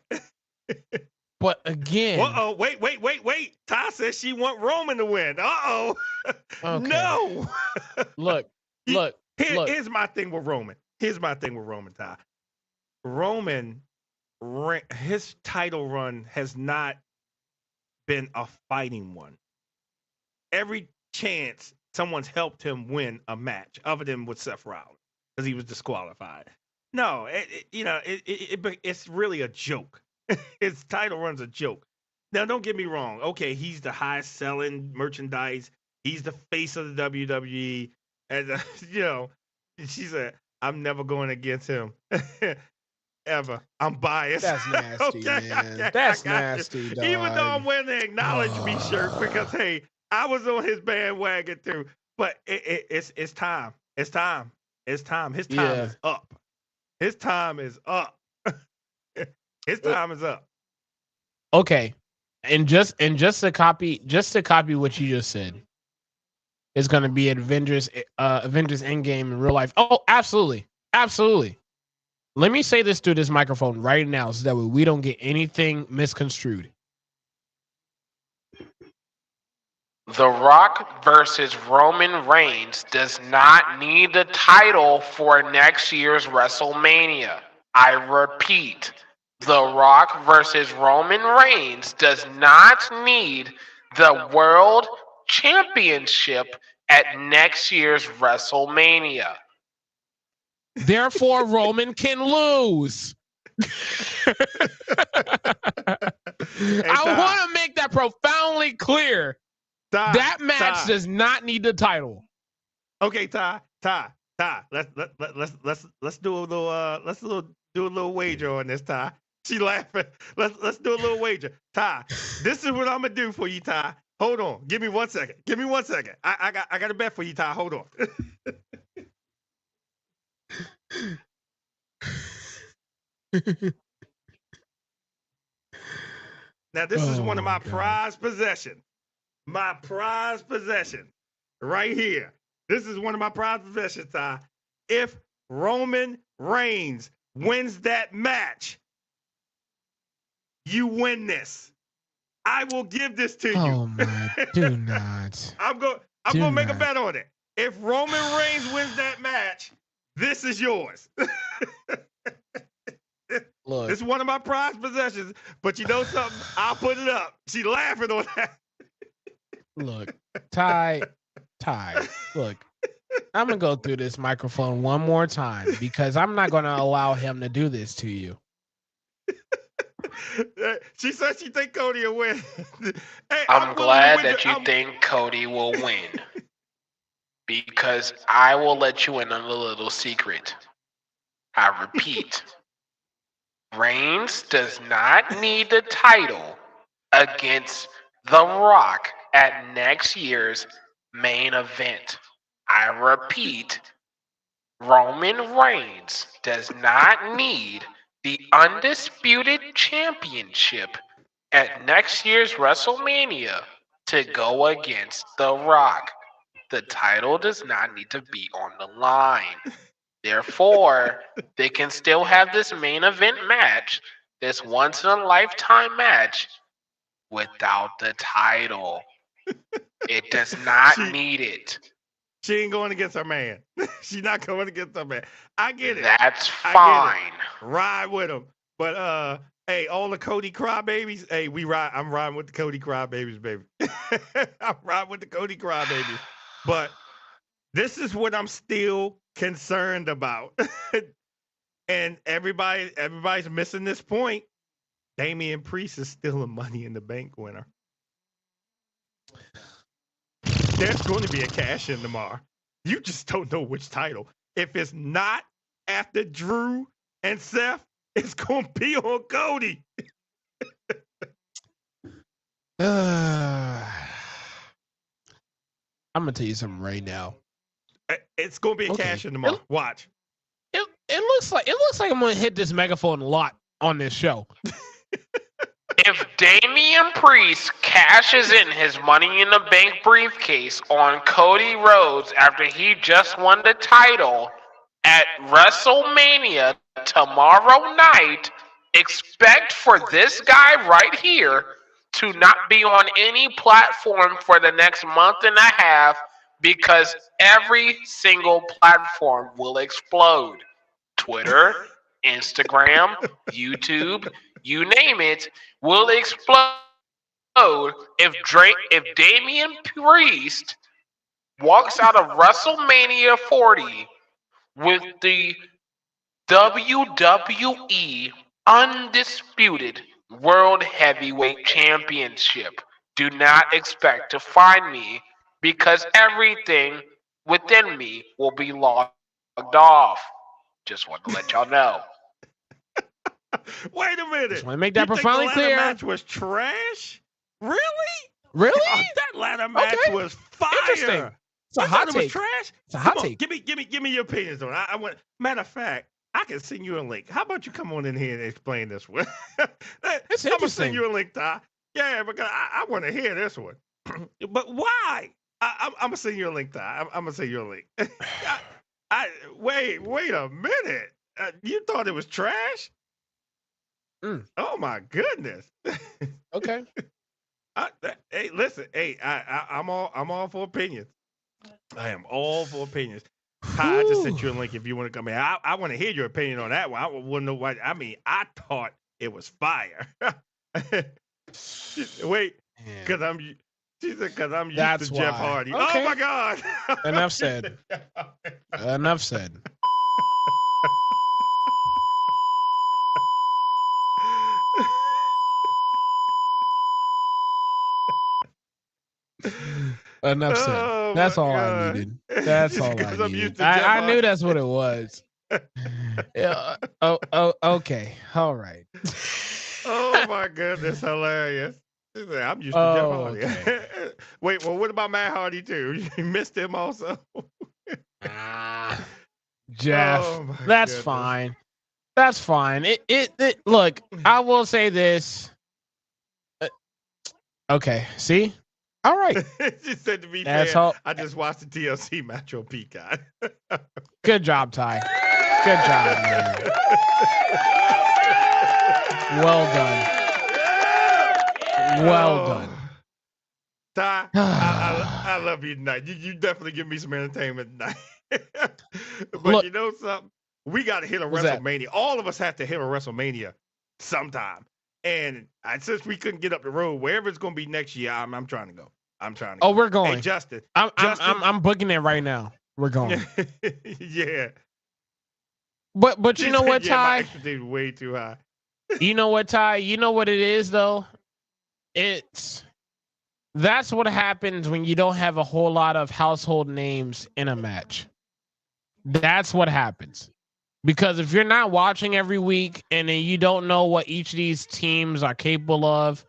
S2: But again.
S1: Wait. Ty says she want Roman to win. Uh-oh. Okay. No.
S2: Look.
S1: Here's my thing with Roman. Ty. Roman, his title run has not been a fighting one. Every chance someone's helped him win a match, other than with Seth Rollins, because he was disqualified. No, it's really a joke. His title run's a joke. Now, don't get me wrong. Okay, he's the highest selling merchandise. He's the face of the WWE. And, she said, I'm never going against him. Ever. I'm biased.
S2: That's nasty, man. That's nasty, dog.
S1: Even though I'm wearing the Acknowledge Me shirt because, hey, I was on his bandwagon too. But it's time. It's time. His time is up. His time is up. His time is up.
S2: Okay. And just to copy what you just said. It's gonna be Avengers Endgame in real life. Oh, absolutely. Absolutely. Let me say this through this microphone right now so that way we don't get anything misconstrued.
S3: The Rock versus Roman Reigns does not need the title for next year's WrestleMania. I repeat, The Rock versus Roman Reigns does not need the World Championship at next year's WrestleMania.
S2: Therefore, Roman can lose. I want to make that profoundly clear. That match does not need the title.
S1: Okay, Ty. Let's do a little wager on this, Ty. She laughing. Let's do a little wager. Ty, this is what I'm gonna do for you, Ty. Hold on. Give me 1 second. Give me 1 second. I got a bet for you, Ty. Hold on. Now, this is one of my prized possessions. My prized possession. Right here. This is one of my prized possessions, Ty. If Roman Reigns wins that match, you win this. I will give this to you.
S2: Oh my! Do not.
S1: I'm gonna make a bet on it. If Roman Reigns wins that match, this is yours.
S2: Look,
S1: This is one of my prized possessions. But you know something? I'll put it up. She laughing on that.
S2: look, Ty. Look, I'm gonna go through this microphone one more time because I'm not gonna allow him to do this to you.
S1: She said she think Cody will win. Hey,
S3: I'm glad that you think Cody will win. Because I will let you in on a little secret. I repeat, Reigns does not need the title against The Rock at next year's main event. I repeat, Roman Reigns does not need the undisputed championship at next year's WrestleMania to go against The Rock. The title does not need to be on the line. Therefore, they can still have this main event match, this once in a lifetime match, without the title. It does not need it.
S1: She ain't going against her man. She's not going against her man. I get it.
S3: That's fine.
S1: Ride with him. But hey, all the Cody crybabies, hey, we ride. I'm riding with the Cody crybabies, baby. I'm riding with the Cody crybabies. But this is what I'm still concerned about. And everybody's missing this point. Damian Priest is still a Money in the Bank winner. There's going to be a cash in tomorrow. You just don't know which title. If it's not after Drew and Seth, it's going to be on Cody.
S2: I'm gonna tell you something right now.
S1: It's going to be a cash in tomorrow. Watch.
S2: It looks like I'm gonna hit this megaphone a lot on this show.
S3: If Damian Priest cashes in his Money in the Bank briefcase on Cody Rhodes after he just won the title at WrestleMania tomorrow night, expect for this guy right here to not be on any platform for the next month and a half because every single platform will explode. Twitter, Instagram, YouTube, you name it, will explode if Damian Priest walks out of WrestleMania 40 with the WWE Undisputed World Heavyweight Championship. Do not expect to find me because everything within me will be logged off. Just want to let y'all know.
S1: Wait a minute.
S2: Just want to make that
S1: you
S2: profoundly
S1: think the
S2: clear.
S1: ladder match was trash? Really?
S2: Really?
S1: Oh, that ladder match was fire.
S2: Interesting. It's a hot
S1: It
S2: take.
S1: was trash.
S2: It's a hot
S1: Come on,
S2: take.
S1: give me your opinions on it. I want. Matter of fact, I can send you a link. How about you come on in here and explain this one?
S2: It's
S1: I'm gonna
S2: interesting.
S1: send you a link, Ty. Yeah, because I want to hear this one. But why? I'm gonna send you a link, Ty. I'm gonna send you a link. Wait a minute. You thought it was trash? Oh my goodness.
S2: Okay.
S1: Hey, listen. Hey, I'm all for opinions. I am all for opinions. Ty, I just sent you a link if you want to come in. I want to hear your opinion on that one. I want to know why. I mean, I thought it was fire. Wait, because I'm. She said, because I'm used
S2: That's
S1: to Jeff
S2: why.
S1: Hardy.
S2: Okay.
S1: Oh my God.
S2: Enough said. Enough said. Enough said.
S1: Oh,
S2: That's
S1: my
S2: all
S1: God.
S2: I needed. That's all I
S1: Because I'm
S2: needed.
S1: used to Jeff
S2: I knew
S1: Hardy.
S2: that's what it was. Yeah. Okay. All right.
S1: Oh my goodness, hilarious. He said, I'm used to Jeff
S2: Oh,
S1: Hardy.
S2: okay.
S1: Wait, well, what about Matt Hardy too? You missed him also.
S2: Ah, Jeff,
S1: Oh my
S2: that's
S1: goodness.
S2: fine. That's fine. It look, I will say this. Uh, Okay, see? All right.
S1: She said, to be
S2: That's
S1: fair,
S2: all.
S1: I just watched the TLC match on Peacock.
S2: Good job, Ty. Good job, man. Well done. Well done.
S1: Ty, I love you tonight. You definitely give me some entertainment tonight. But
S2: Look,
S1: you know something? We got to hit a
S2: what's that?
S1: WrestleMania. All of us have to hit a WrestleMania sometime. And since we couldn't get up the road, wherever it's going to be next year, I'm trying to go. I'm trying to go.
S2: Oh, we're
S1: Hey,
S2: going.
S1: Justin.
S2: I'm booking it right now. We're going.
S1: Yeah.
S2: But you
S1: He
S2: know
S1: said,
S2: what,
S1: yeah, my
S2: Ty?
S1: expectations are way too high.
S2: You know what, Ty? You know what it is though? That's what happens when you don't have a whole lot of household names in a match. That's what happens. Because if you're not watching every week and then you don't know what each of these teams are capable of,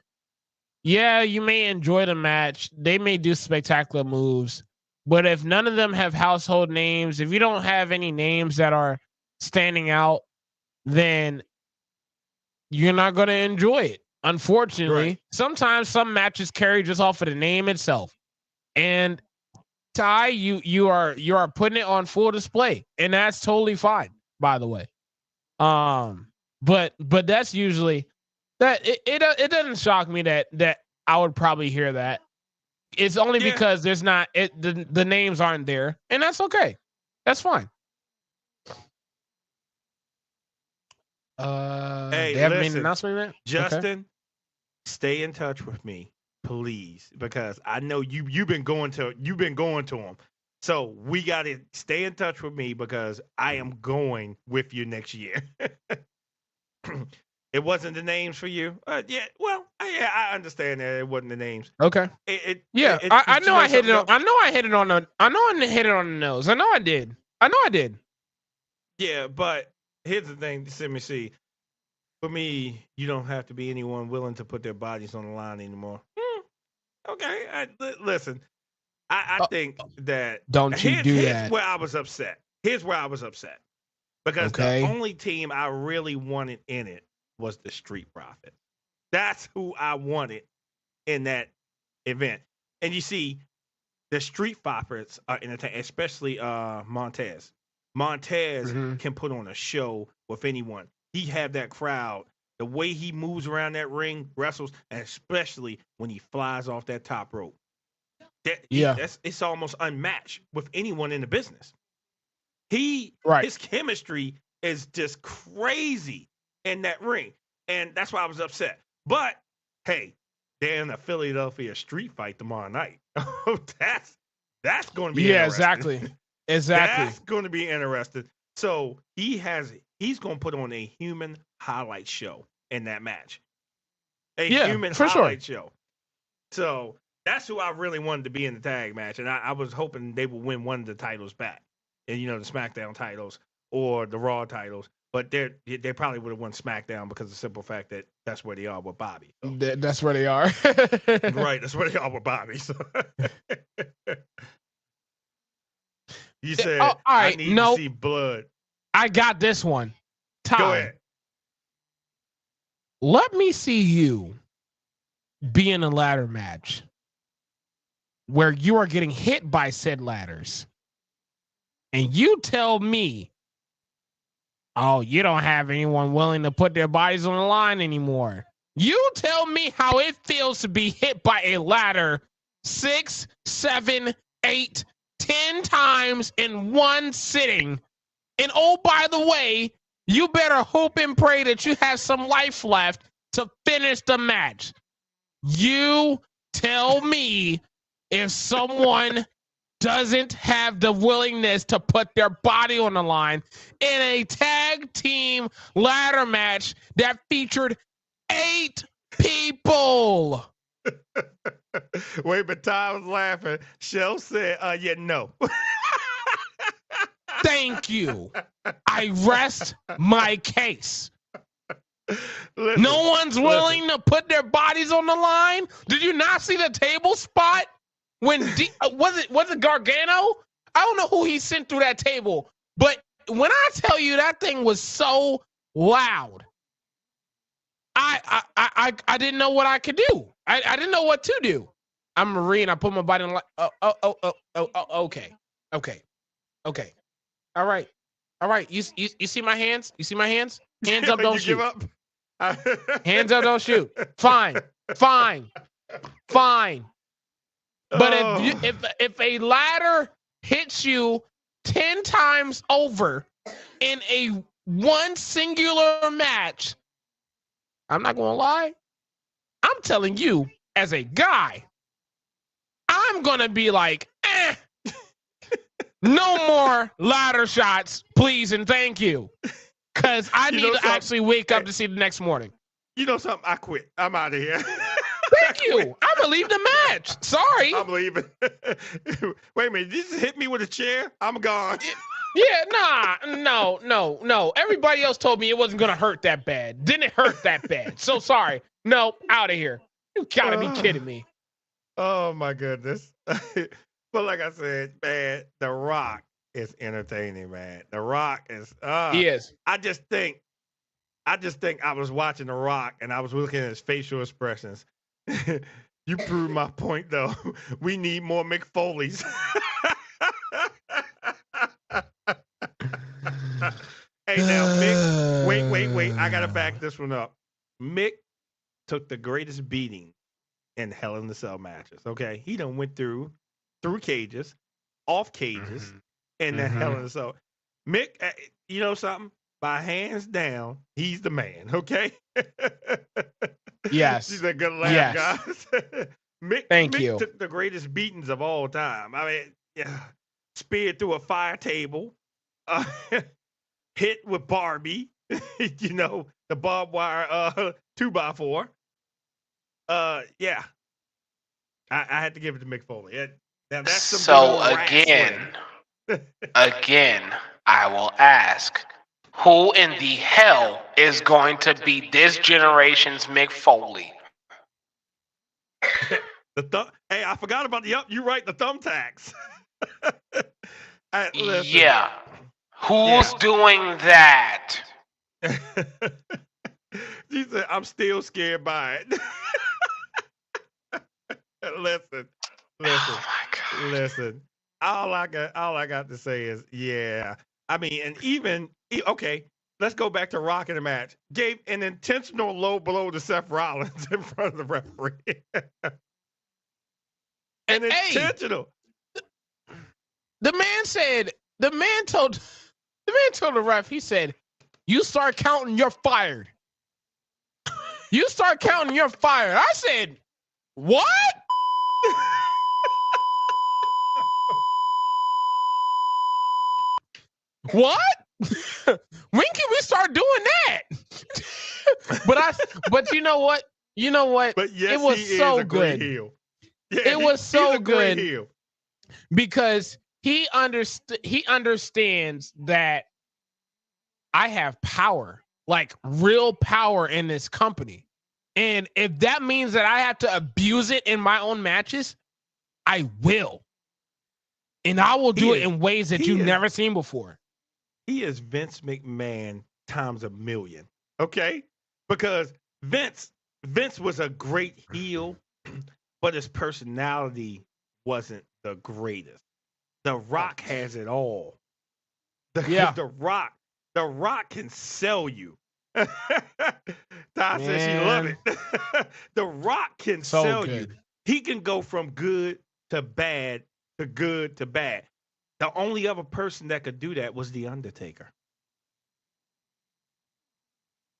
S2: yeah, you may enjoy the match. They may do spectacular moves. But if none of them have household names, if you don't have any names that are standing out, then you're not going to enjoy it. Unfortunately,
S1: Right.
S2: sometimes some matches carry just off of the name itself. And Ty, you are putting it on full display, and that's totally fine. By the way, but that's usually that it doesn't shock me that I would probably hear that. It's only
S1: Yeah.
S2: because there's not the names aren't there, and that's okay. That's fine.
S1: Hey,
S2: They haven't made an
S1: listen,
S2: announcement yet. Okay.
S1: Justin, stay in touch with me, please, because I know you've been going to them. So we got to stay in touch with me because I am going with you next year. It wasn't the names for you. Yeah, well, yeah, I understand that it wasn't the names.
S2: Okay. Yeah, I know I hit it on. I know I hit it on the. I know I hit it on the nose. I know I did. I know I did.
S1: Yeah, but here's the thing. Let me see. For me, you don't have to be anyone willing to put their bodies on the line anymore. Okay, listen. I think that
S2: Don't you do
S1: here's
S2: that.
S1: where I was upset. Here's where I was upset because
S2: Okay.
S1: the only team I really wanted in it was the Street Profits. That's who I wanted in that event. And you see, the Street Profits are entertaining, especially Montez. Montez
S2: Mhm.
S1: can put on a show with anyone. He have that crowd. The way he moves around that ring, wrestles, and especially when he flies off that top rope.
S2: Yeah.
S1: It's almost unmatched with anyone in the business.
S2: Right.
S1: His chemistry is just crazy in that ring, and that's why I was upset. But hey, they're in a Philadelphia street fight tomorrow night. that's going to be
S2: Yeah.
S1: interesting.
S2: Exactly. Exactly.
S1: That's going to be interesting. So he's going to put on a human highlight show in that match. A
S2: Yeah,
S1: human
S2: for sure.
S1: highlight show. So that's who I really wanted to be in the tag match, and I was hoping they would win one of the titles back, and the SmackDown titles or the Raw titles. But they probably would have won SmackDown because of the simple fact that that's where they are with Bobby. So.
S2: That's where they are.
S1: Right, that's where they are with Bobby. So. You said,
S2: all right,
S1: I need to see blood.
S2: I got this one. Ty,
S1: Go ahead.
S2: let me see you be in a ladder match where you are getting hit by said ladders. And you tell me, oh, you don't have anyone willing to put their bodies on the line anymore. You tell me how it feels to be hit by a ladder 6, 7, 8, 10 times in one sitting. And oh, by the way, you better hope and pray that you have some life left to finish the match. You tell me if someone doesn't have the willingness to put their body on the line in a tag team ladder match that featured 8 people.
S1: Wait, but Ty was laughing. Shell said, yeah, no.
S2: Thank you. I rest my case.
S1: Listen,
S2: No one's willing to put their bodies on the line. Did you not see the table spot when was it Gargano? I don't know who he sent through that table, but when I tell you that thing was so loud, I didn't know what I could do. I didn't know what to do. I'm a Marine. I put my body on okay. All right. You see my hands? You see my hands? Hands up, don't shoot.
S1: Give up?
S2: Hands up, don't shoot. Fine. But if a ladder hits you 10 times over in a one singular match, I'm not gonna lie. I'm telling you, as a guy, I'm gonna be like, no more ladder shots, please and thank you. Because I need to actually wake up to see the next morning.
S1: You know something? I quit. I'm out of here.
S2: Thank you. I'm going to leave the match. Sorry.
S1: I'm leaving. Wait a minute. Did you just hit me with a chair? I'm gone.
S2: Yeah, no. Everybody else told me it wasn't going to hurt that bad. Didn't hurt that bad. So sorry. No, out of here. You got to be kidding me.
S1: Oh, my goodness. But like I said, man, The Rock is entertaining, man. The Rock is.
S2: He is.
S1: I just think I was watching The Rock and I was looking at his facial expressions. You proved my point, though. We need more Mick Foleys. Hey, now, Mick, wait. I got to back this one up. Mick took the greatest beating in Hell in the Cell matches, okay? He done went through cages, off cages, and then Hell in the Cell. Mick, you know something? By hands down, he's the man, okay?
S2: Yes.
S1: He's a good laugh, guys.
S2: Thank
S1: Mick
S2: you.
S1: Took the greatest beatings of all time. I mean, speared through a fire table, hit with Barbie, you know, the barbed wire 2x4. Yeah. I had to give it to Mick Foley. Now that's some
S3: so again, I will ask, who in the hell is going to be this generation's Mick Foley?
S1: Hey, I forgot about you're right, the thumbtacks.
S3: Yeah. Who's doing that?
S1: She said, I'm still scared by it. Listen.
S3: Oh my God.
S1: Listen. All I got to say is, yeah. I mean, and even okay, let's go back to Rock in the match. Gave an intentional low blow to Seth Rollins in front of the referee. Intentional.
S2: The man told the ref, he said, you start counting, you're fired. You start counting, you're fired. I said, what? What? When can we start doing that? But you know what?
S1: But yes,
S2: it was
S1: he
S2: so
S1: is a great
S2: good.
S1: heel. Yeah,
S2: it was so good
S1: heel.
S2: Because he understands that I have power, like real power in this company. And if that means that I have to abuse it in my own matches, I will. And I will do it in ways that you've never seen before.
S1: He is Vince McMahon times a million. Okay? Because Vince was a great heel, but his personality wasn't the greatest. The Rock has it all. The Rock can sell you. Ty says she love it. The Rock can sell you. He can go from good to bad to good to bad. The only other person that could do that was The Undertaker.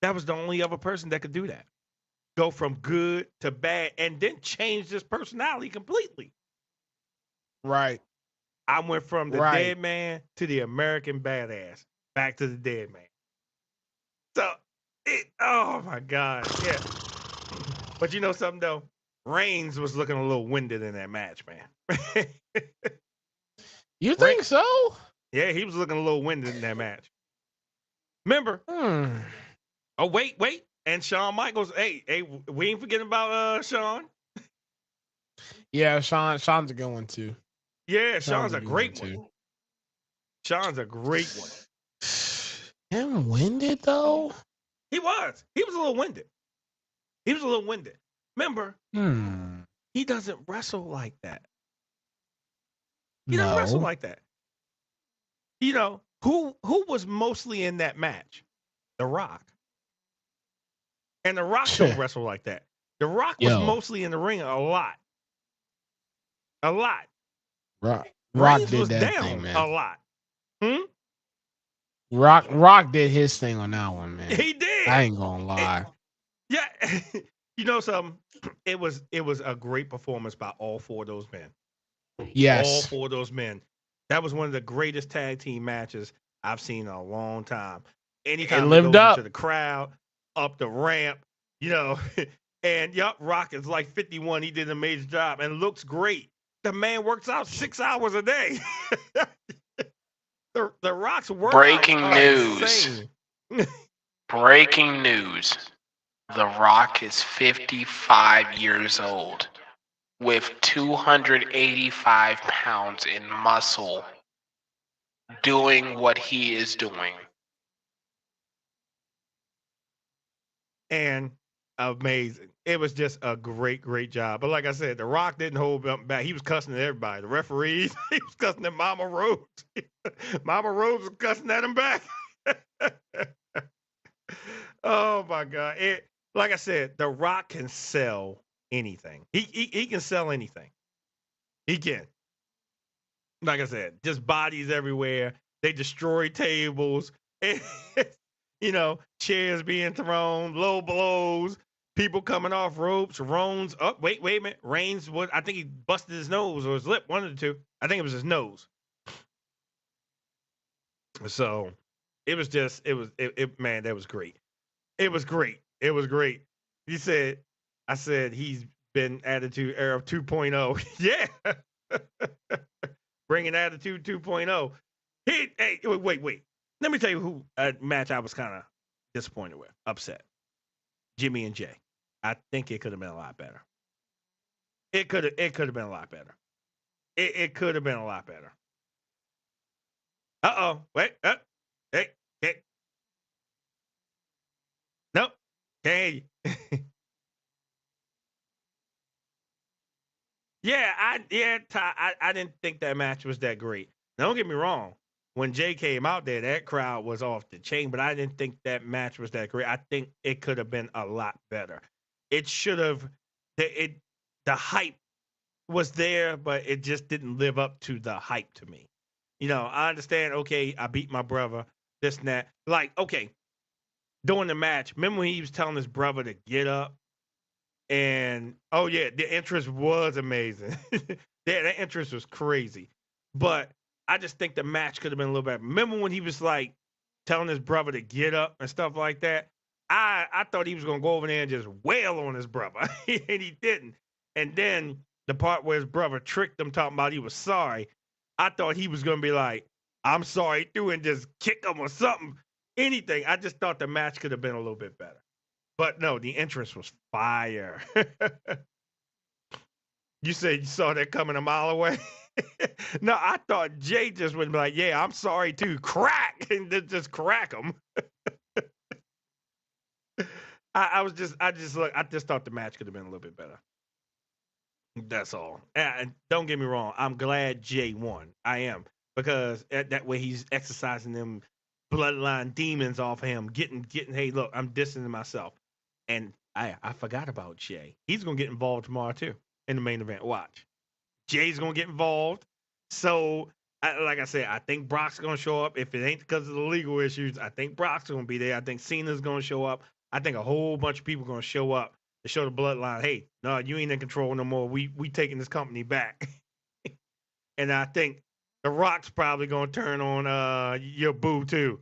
S1: That was the only other person that could do that. Go from good to bad and then change his personality completely.
S2: Right.
S1: I went from the dead man to the American badass, back to the dead man. So, oh my God, yeah. But you know something though? Reigns was looking a little winded in that match, man.
S2: You think so?
S1: Yeah, he was looking a little winded in that match. Remember? Oh, wait. And Shawn Michaels, hey, we ain't forgetting about Shawn.
S2: Yeah, Sean's a good one too.
S1: Yeah, Shawn's a
S2: good one
S1: great one. Shawn's a great one.
S2: Him winded though?
S1: He was. He was a little winded. Remember, he doesn't wrestle like that. He doesn't wrestle like that. You know, who was mostly in that match? The Rock. And The Rock don't wrestle like that. The Rock was mostly in the ring a lot. A lot.
S2: Rock
S1: Reigns
S2: did
S1: was
S2: that
S1: down
S2: thing, man.
S1: a lot.
S2: Rock did his thing on that one, man.
S1: He did.
S2: I ain't gonna lie.
S1: Yeah. You know something? It was a great performance by all four of those men.
S2: Yes.
S1: All four of those men. That was one of the greatest tag team matches I've seen in a long time. Anytime
S2: it
S1: he
S2: lived
S1: goes
S2: up
S1: into the crowd, up the ramp, you know, and Rock is like 51. He did an amazing job and looks great. The man works out 6 hours a day. the Rock's work.
S3: Breaking news. Breaking news. The Rock is 55 years old with 285 pounds in muscle doing what he is doing.
S1: And amazing. It was just a great, great job. But like I said, The Rock didn't hold him back. He was cussing at everybody. The referees, he was cussing at Mama Rose. Mama Rose was cussing at him back. Oh my God. Like I said, The Rock can sell anything. He can sell anything. He can. Like I said, just bodies everywhere. They destroy tables. You know, chairs being thrown, low blows, people coming off ropes, Rones. Oh, wait a minute. Reigns, I think he busted his nose or his lip, one of the two. I think it was his nose. So it was just, man, that was great. It was great. I said he's been Attitude Era 2.0. Yeah. Bringing Attitude 2.0. Hey, wait. Let me tell you who a match I was kind of disappointed with, upset. Jimmy and Jay. I think it could have been a lot better. It could have been a lot better. It could have been a lot better. Uh-oh. Wait. Hey. Nope. Hey. I didn't think that match was that great. Now, don't get me wrong. When Jay came out there, that crowd was off the chain, but I didn't think that match was that great. I think it could have been a lot better. It should have. The hype was there, but it just didn't live up to the hype to me. You know, I understand. Okay, I beat my brother. This and that. Like, okay, during the match, remember when he was telling his brother to get up? And oh yeah, the entrance was amazing. The entrance was crazy, but I just think the match could have been a little better. Remember when he was like telling his brother to get up and stuff like that? I thought he was gonna go over there and just wail on his brother, and he didn't. And then the part where his brother tricked him, talking about he was sorry, I thought he was gonna be like, "I'm sorry too," and just kick him or something, anything. I just thought the match could have been a little bit better. But no, the entrance was fire. You said you saw that coming a mile away? No, I thought Jay just would be like, "Yeah, I'm sorry too." Crack! And then just crack him. I just thought the match could have been a little bit better. That's all. And don't get me wrong, I'm glad Jay won. I am. Because that way he's exercising them bloodline demons off of him, getting, hey, look, I'm distancing myself. And I forgot about Jay. He's gonna get involved tomorrow too in the main event. Watch, Jay's gonna get involved. So, like I said, I think Brock's gonna show up. If it ain't because of the legal issues, I think Brock's gonna be there. I think Cena's gonna show up. I think a whole bunch of people gonna show up to show the bloodline, hey, no, you ain't in control no more. We taking this company back. And I think The Rock's probably gonna turn on your boo too.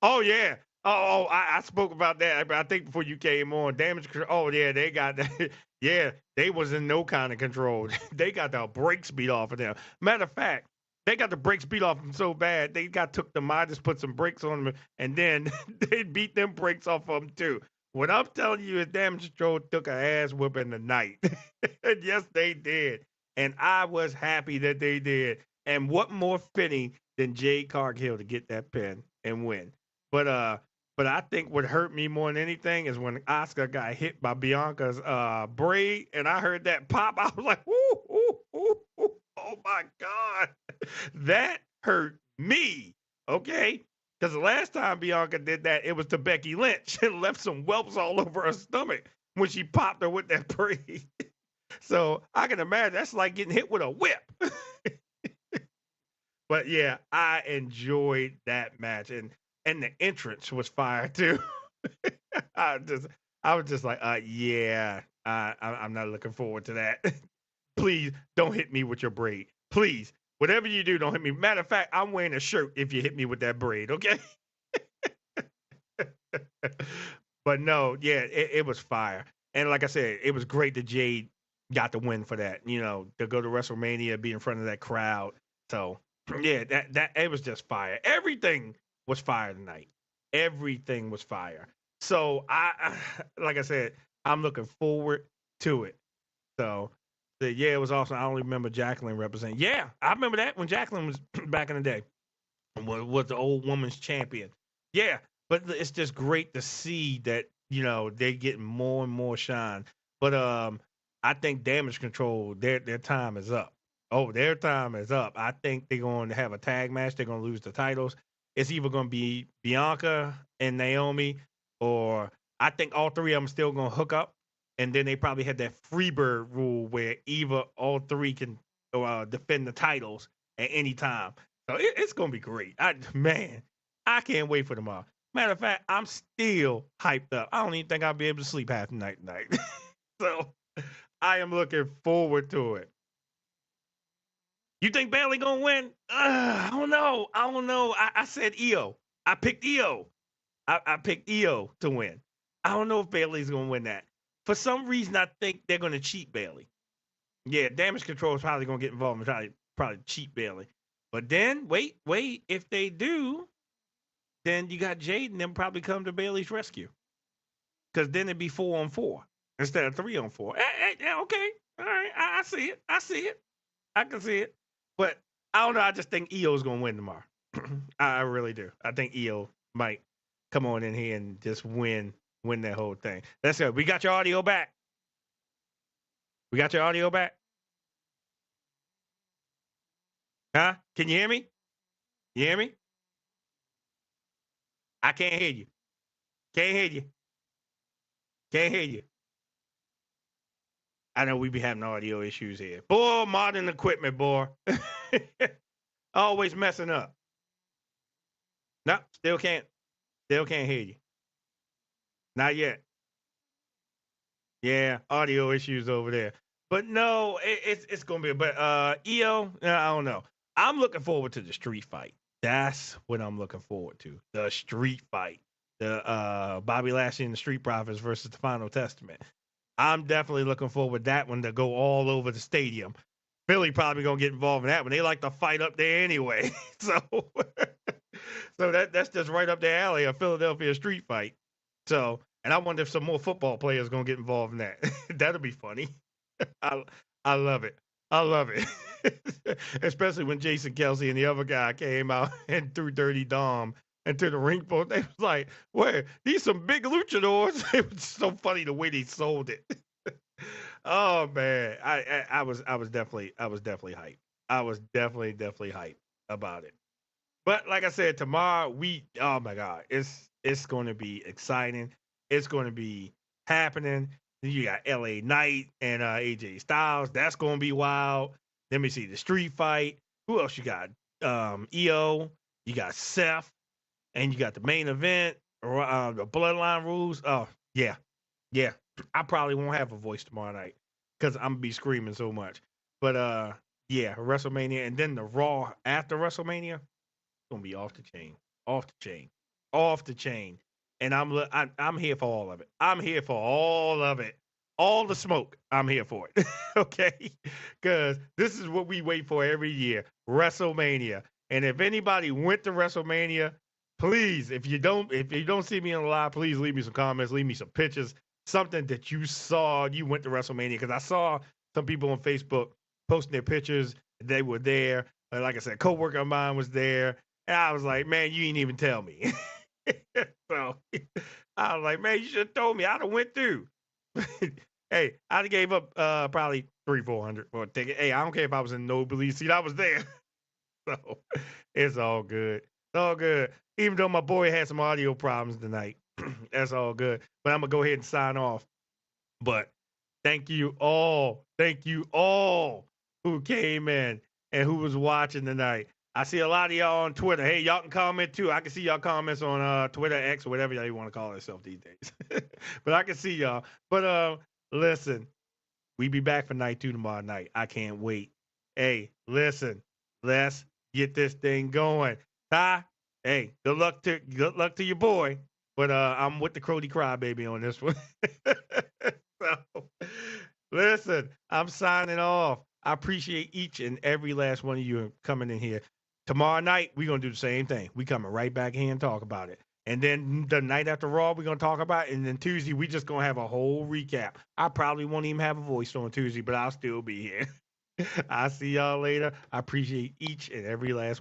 S1: Oh yeah, I spoke about that. I think before you came on, damage control. Oh yeah, they got that. Yeah, they was in no kind of control. They got the brakes beat off of them. Matter of fact, they got the brakes beat off them so bad they took the Midas, put some brakes on them, and then they beat them brakes off of them too. What I'm telling you is damage control took a ass whooping tonight. And yes, they did, and I was happy that they did. And what more fitting than Jade Cargill to get that pin and win? But but I think what hurt me more than anything is when Oscar got hit by Bianca's braid, and I heard that pop. I was like, "Ooh, ooh, ooh, ooh. Oh my god, that hurt me." Okay, because the last time Bianca did that, it was to Becky Lynch and left some whelps all over her stomach when she popped her with that braid. So I can imagine that's like getting hit with a whip. But yeah, I enjoyed that match, and the entrance was fire too. I just I was just like, yeah, I'm not looking forward to that. Please don't hit me with your braid. Please, whatever you do, don't hit me. Matter of fact, I'm wearing a shirt if you hit me with that braid, okay? But no, yeah, it was fire. And like I said, it was great that Jade got the win for that. You know, to go to WrestleMania, be in front of that crowd. So yeah, that it was just fire. Everything was fire tonight. Everything was fire. So like I said, I'm looking forward to it. So yeah, it was awesome. I only remember Jacqueline representing. Yeah, I remember that when Jacqueline was back in the day. Was the old woman's champion. Yeah, but it's just great to see that they getting more and more shine. But I think Damage Control their time is up. Oh, their time is up. I think they're going to have a tag match. They're going to lose the titles. It's either going to be Bianca and Naomi, or I think all three of them still going to hook up. And then they probably had that Freebird rule where either all three can defend the titles at any time. So it's gonna be great. Man, I can't wait for tomorrow. Matter of fact, I'm still hyped up. I don't even think I'll be able to sleep half the night tonight. So I am looking forward to it. You think Bailey gonna win? I don't know. I don't know. I said Io. I picked Io. I picked Io to win. I don't know if Bailey's gonna win that. For some reason, I think they're gonna cheat Bailey. Yeah, Damage Control is probably gonna get involved and probably cheat Bailey. But then wait, if they do, then you got Jade and them probably come to Bailey's rescue. Because then it'd be 4-on-4 instead of 3-on-4. Okay, all right, I see it. I see it. I can see it. But I don't know. I just think Io's gonna win tomorrow. I really do. I think Io might come on in here and just win that whole thing. Let's go. We got your audio back. We got your audio back. Huh? Can you hear me? You hear me? I can't hear you. Can't hear you. Can't hear you. I know we be having audio issues here. Boy, modern equipment, boy. Always messing up. No, still can't. Still can't hear you. Not yet. Yeah, audio issues over there. But no, it's gonna be. But Io, I don't know. I'm looking forward to the street fight. That's what I'm looking forward to. The street fight. The Bobby Lashley and the Street Profits versus the Final Testament. I'm definitely looking forward to that one to go all over the stadium. Philly probably gonna get involved in that one. They like to fight up there anyway. So that's just right up their alley, a Philadelphia street fight. So, and I wonder if some more football players gonna get involved in that. That'll be funny. I I love it. I love it. Especially when Jason Kelsey and the other guy came out and threw Dirty Dom into the ring post. They was like, "Wait, these some big luchadors." It was so funny the way they sold it. Oh man, I was definitely hyped. I was definitely hyped about it. But like I said, tomorrow oh my god, it's going to be exciting. It's going to be happening. You got LA Knight and AJ Styles. That's going to be wild. Let me see the street fight. Who else you got? EO. You got Seth, and you got the main event. The Bloodline rules. Oh yeah, yeah. I probably won't have a voice tomorrow night because I'm gonna be screaming so much. But yeah, WrestleMania, and then the Raw after WrestleMania gonna be off the chain, off the chain, off the chain. and I'm here for all of it. I'm here for all of it. All the smoke, I'm here for it. Okay? Because this is what we wait for every year, WrestleMania. And if anybody went to WrestleMania, please, if you don't see me on the live, please leave me some comments, leave me some pictures, something that you saw. You went to WrestleMania, because I saw some people on Facebook posting their pictures. They were there. Like I said, a coworker of mine was there, and I was like, man, you didn't even tell me. So I was like, man, you should have told me. I'd have went through. Hey, I'd have gave up probably $300-400 for a ticket. Hey, I don't care if I was in no nosebleed seat. I was there. So it's all good. It's all good. Even though my boy had some audio problems tonight, that's all good. But I'm gonna go ahead and sign off. But thank you all. Thank you all who came in and who was watching tonight. I see a lot of y'all on Twitter. Hey, y'all can comment too. I can see y'all comments on Twitter, X, or whatever y'all want to call yourself these days. But I can see y'all. But listen, we be back for night 2 tomorrow night. I can't wait. Hey, listen, let's get this thing going. Ty, hey, good luck to your boy. But I'm with the Crody Crybaby on this one. So, listen, I'm signing off. I appreciate each and every last one of you coming in here. Tomorrow night, we're going to do the same thing. We coming right back here and talk about it. And then the night after Raw, we're going to talk about it. And then Tuesday, we just going to have a whole recap. I probably won't even have a voice on Tuesday, but I'll still be here. I'll see y'all later. I appreciate each and every last one.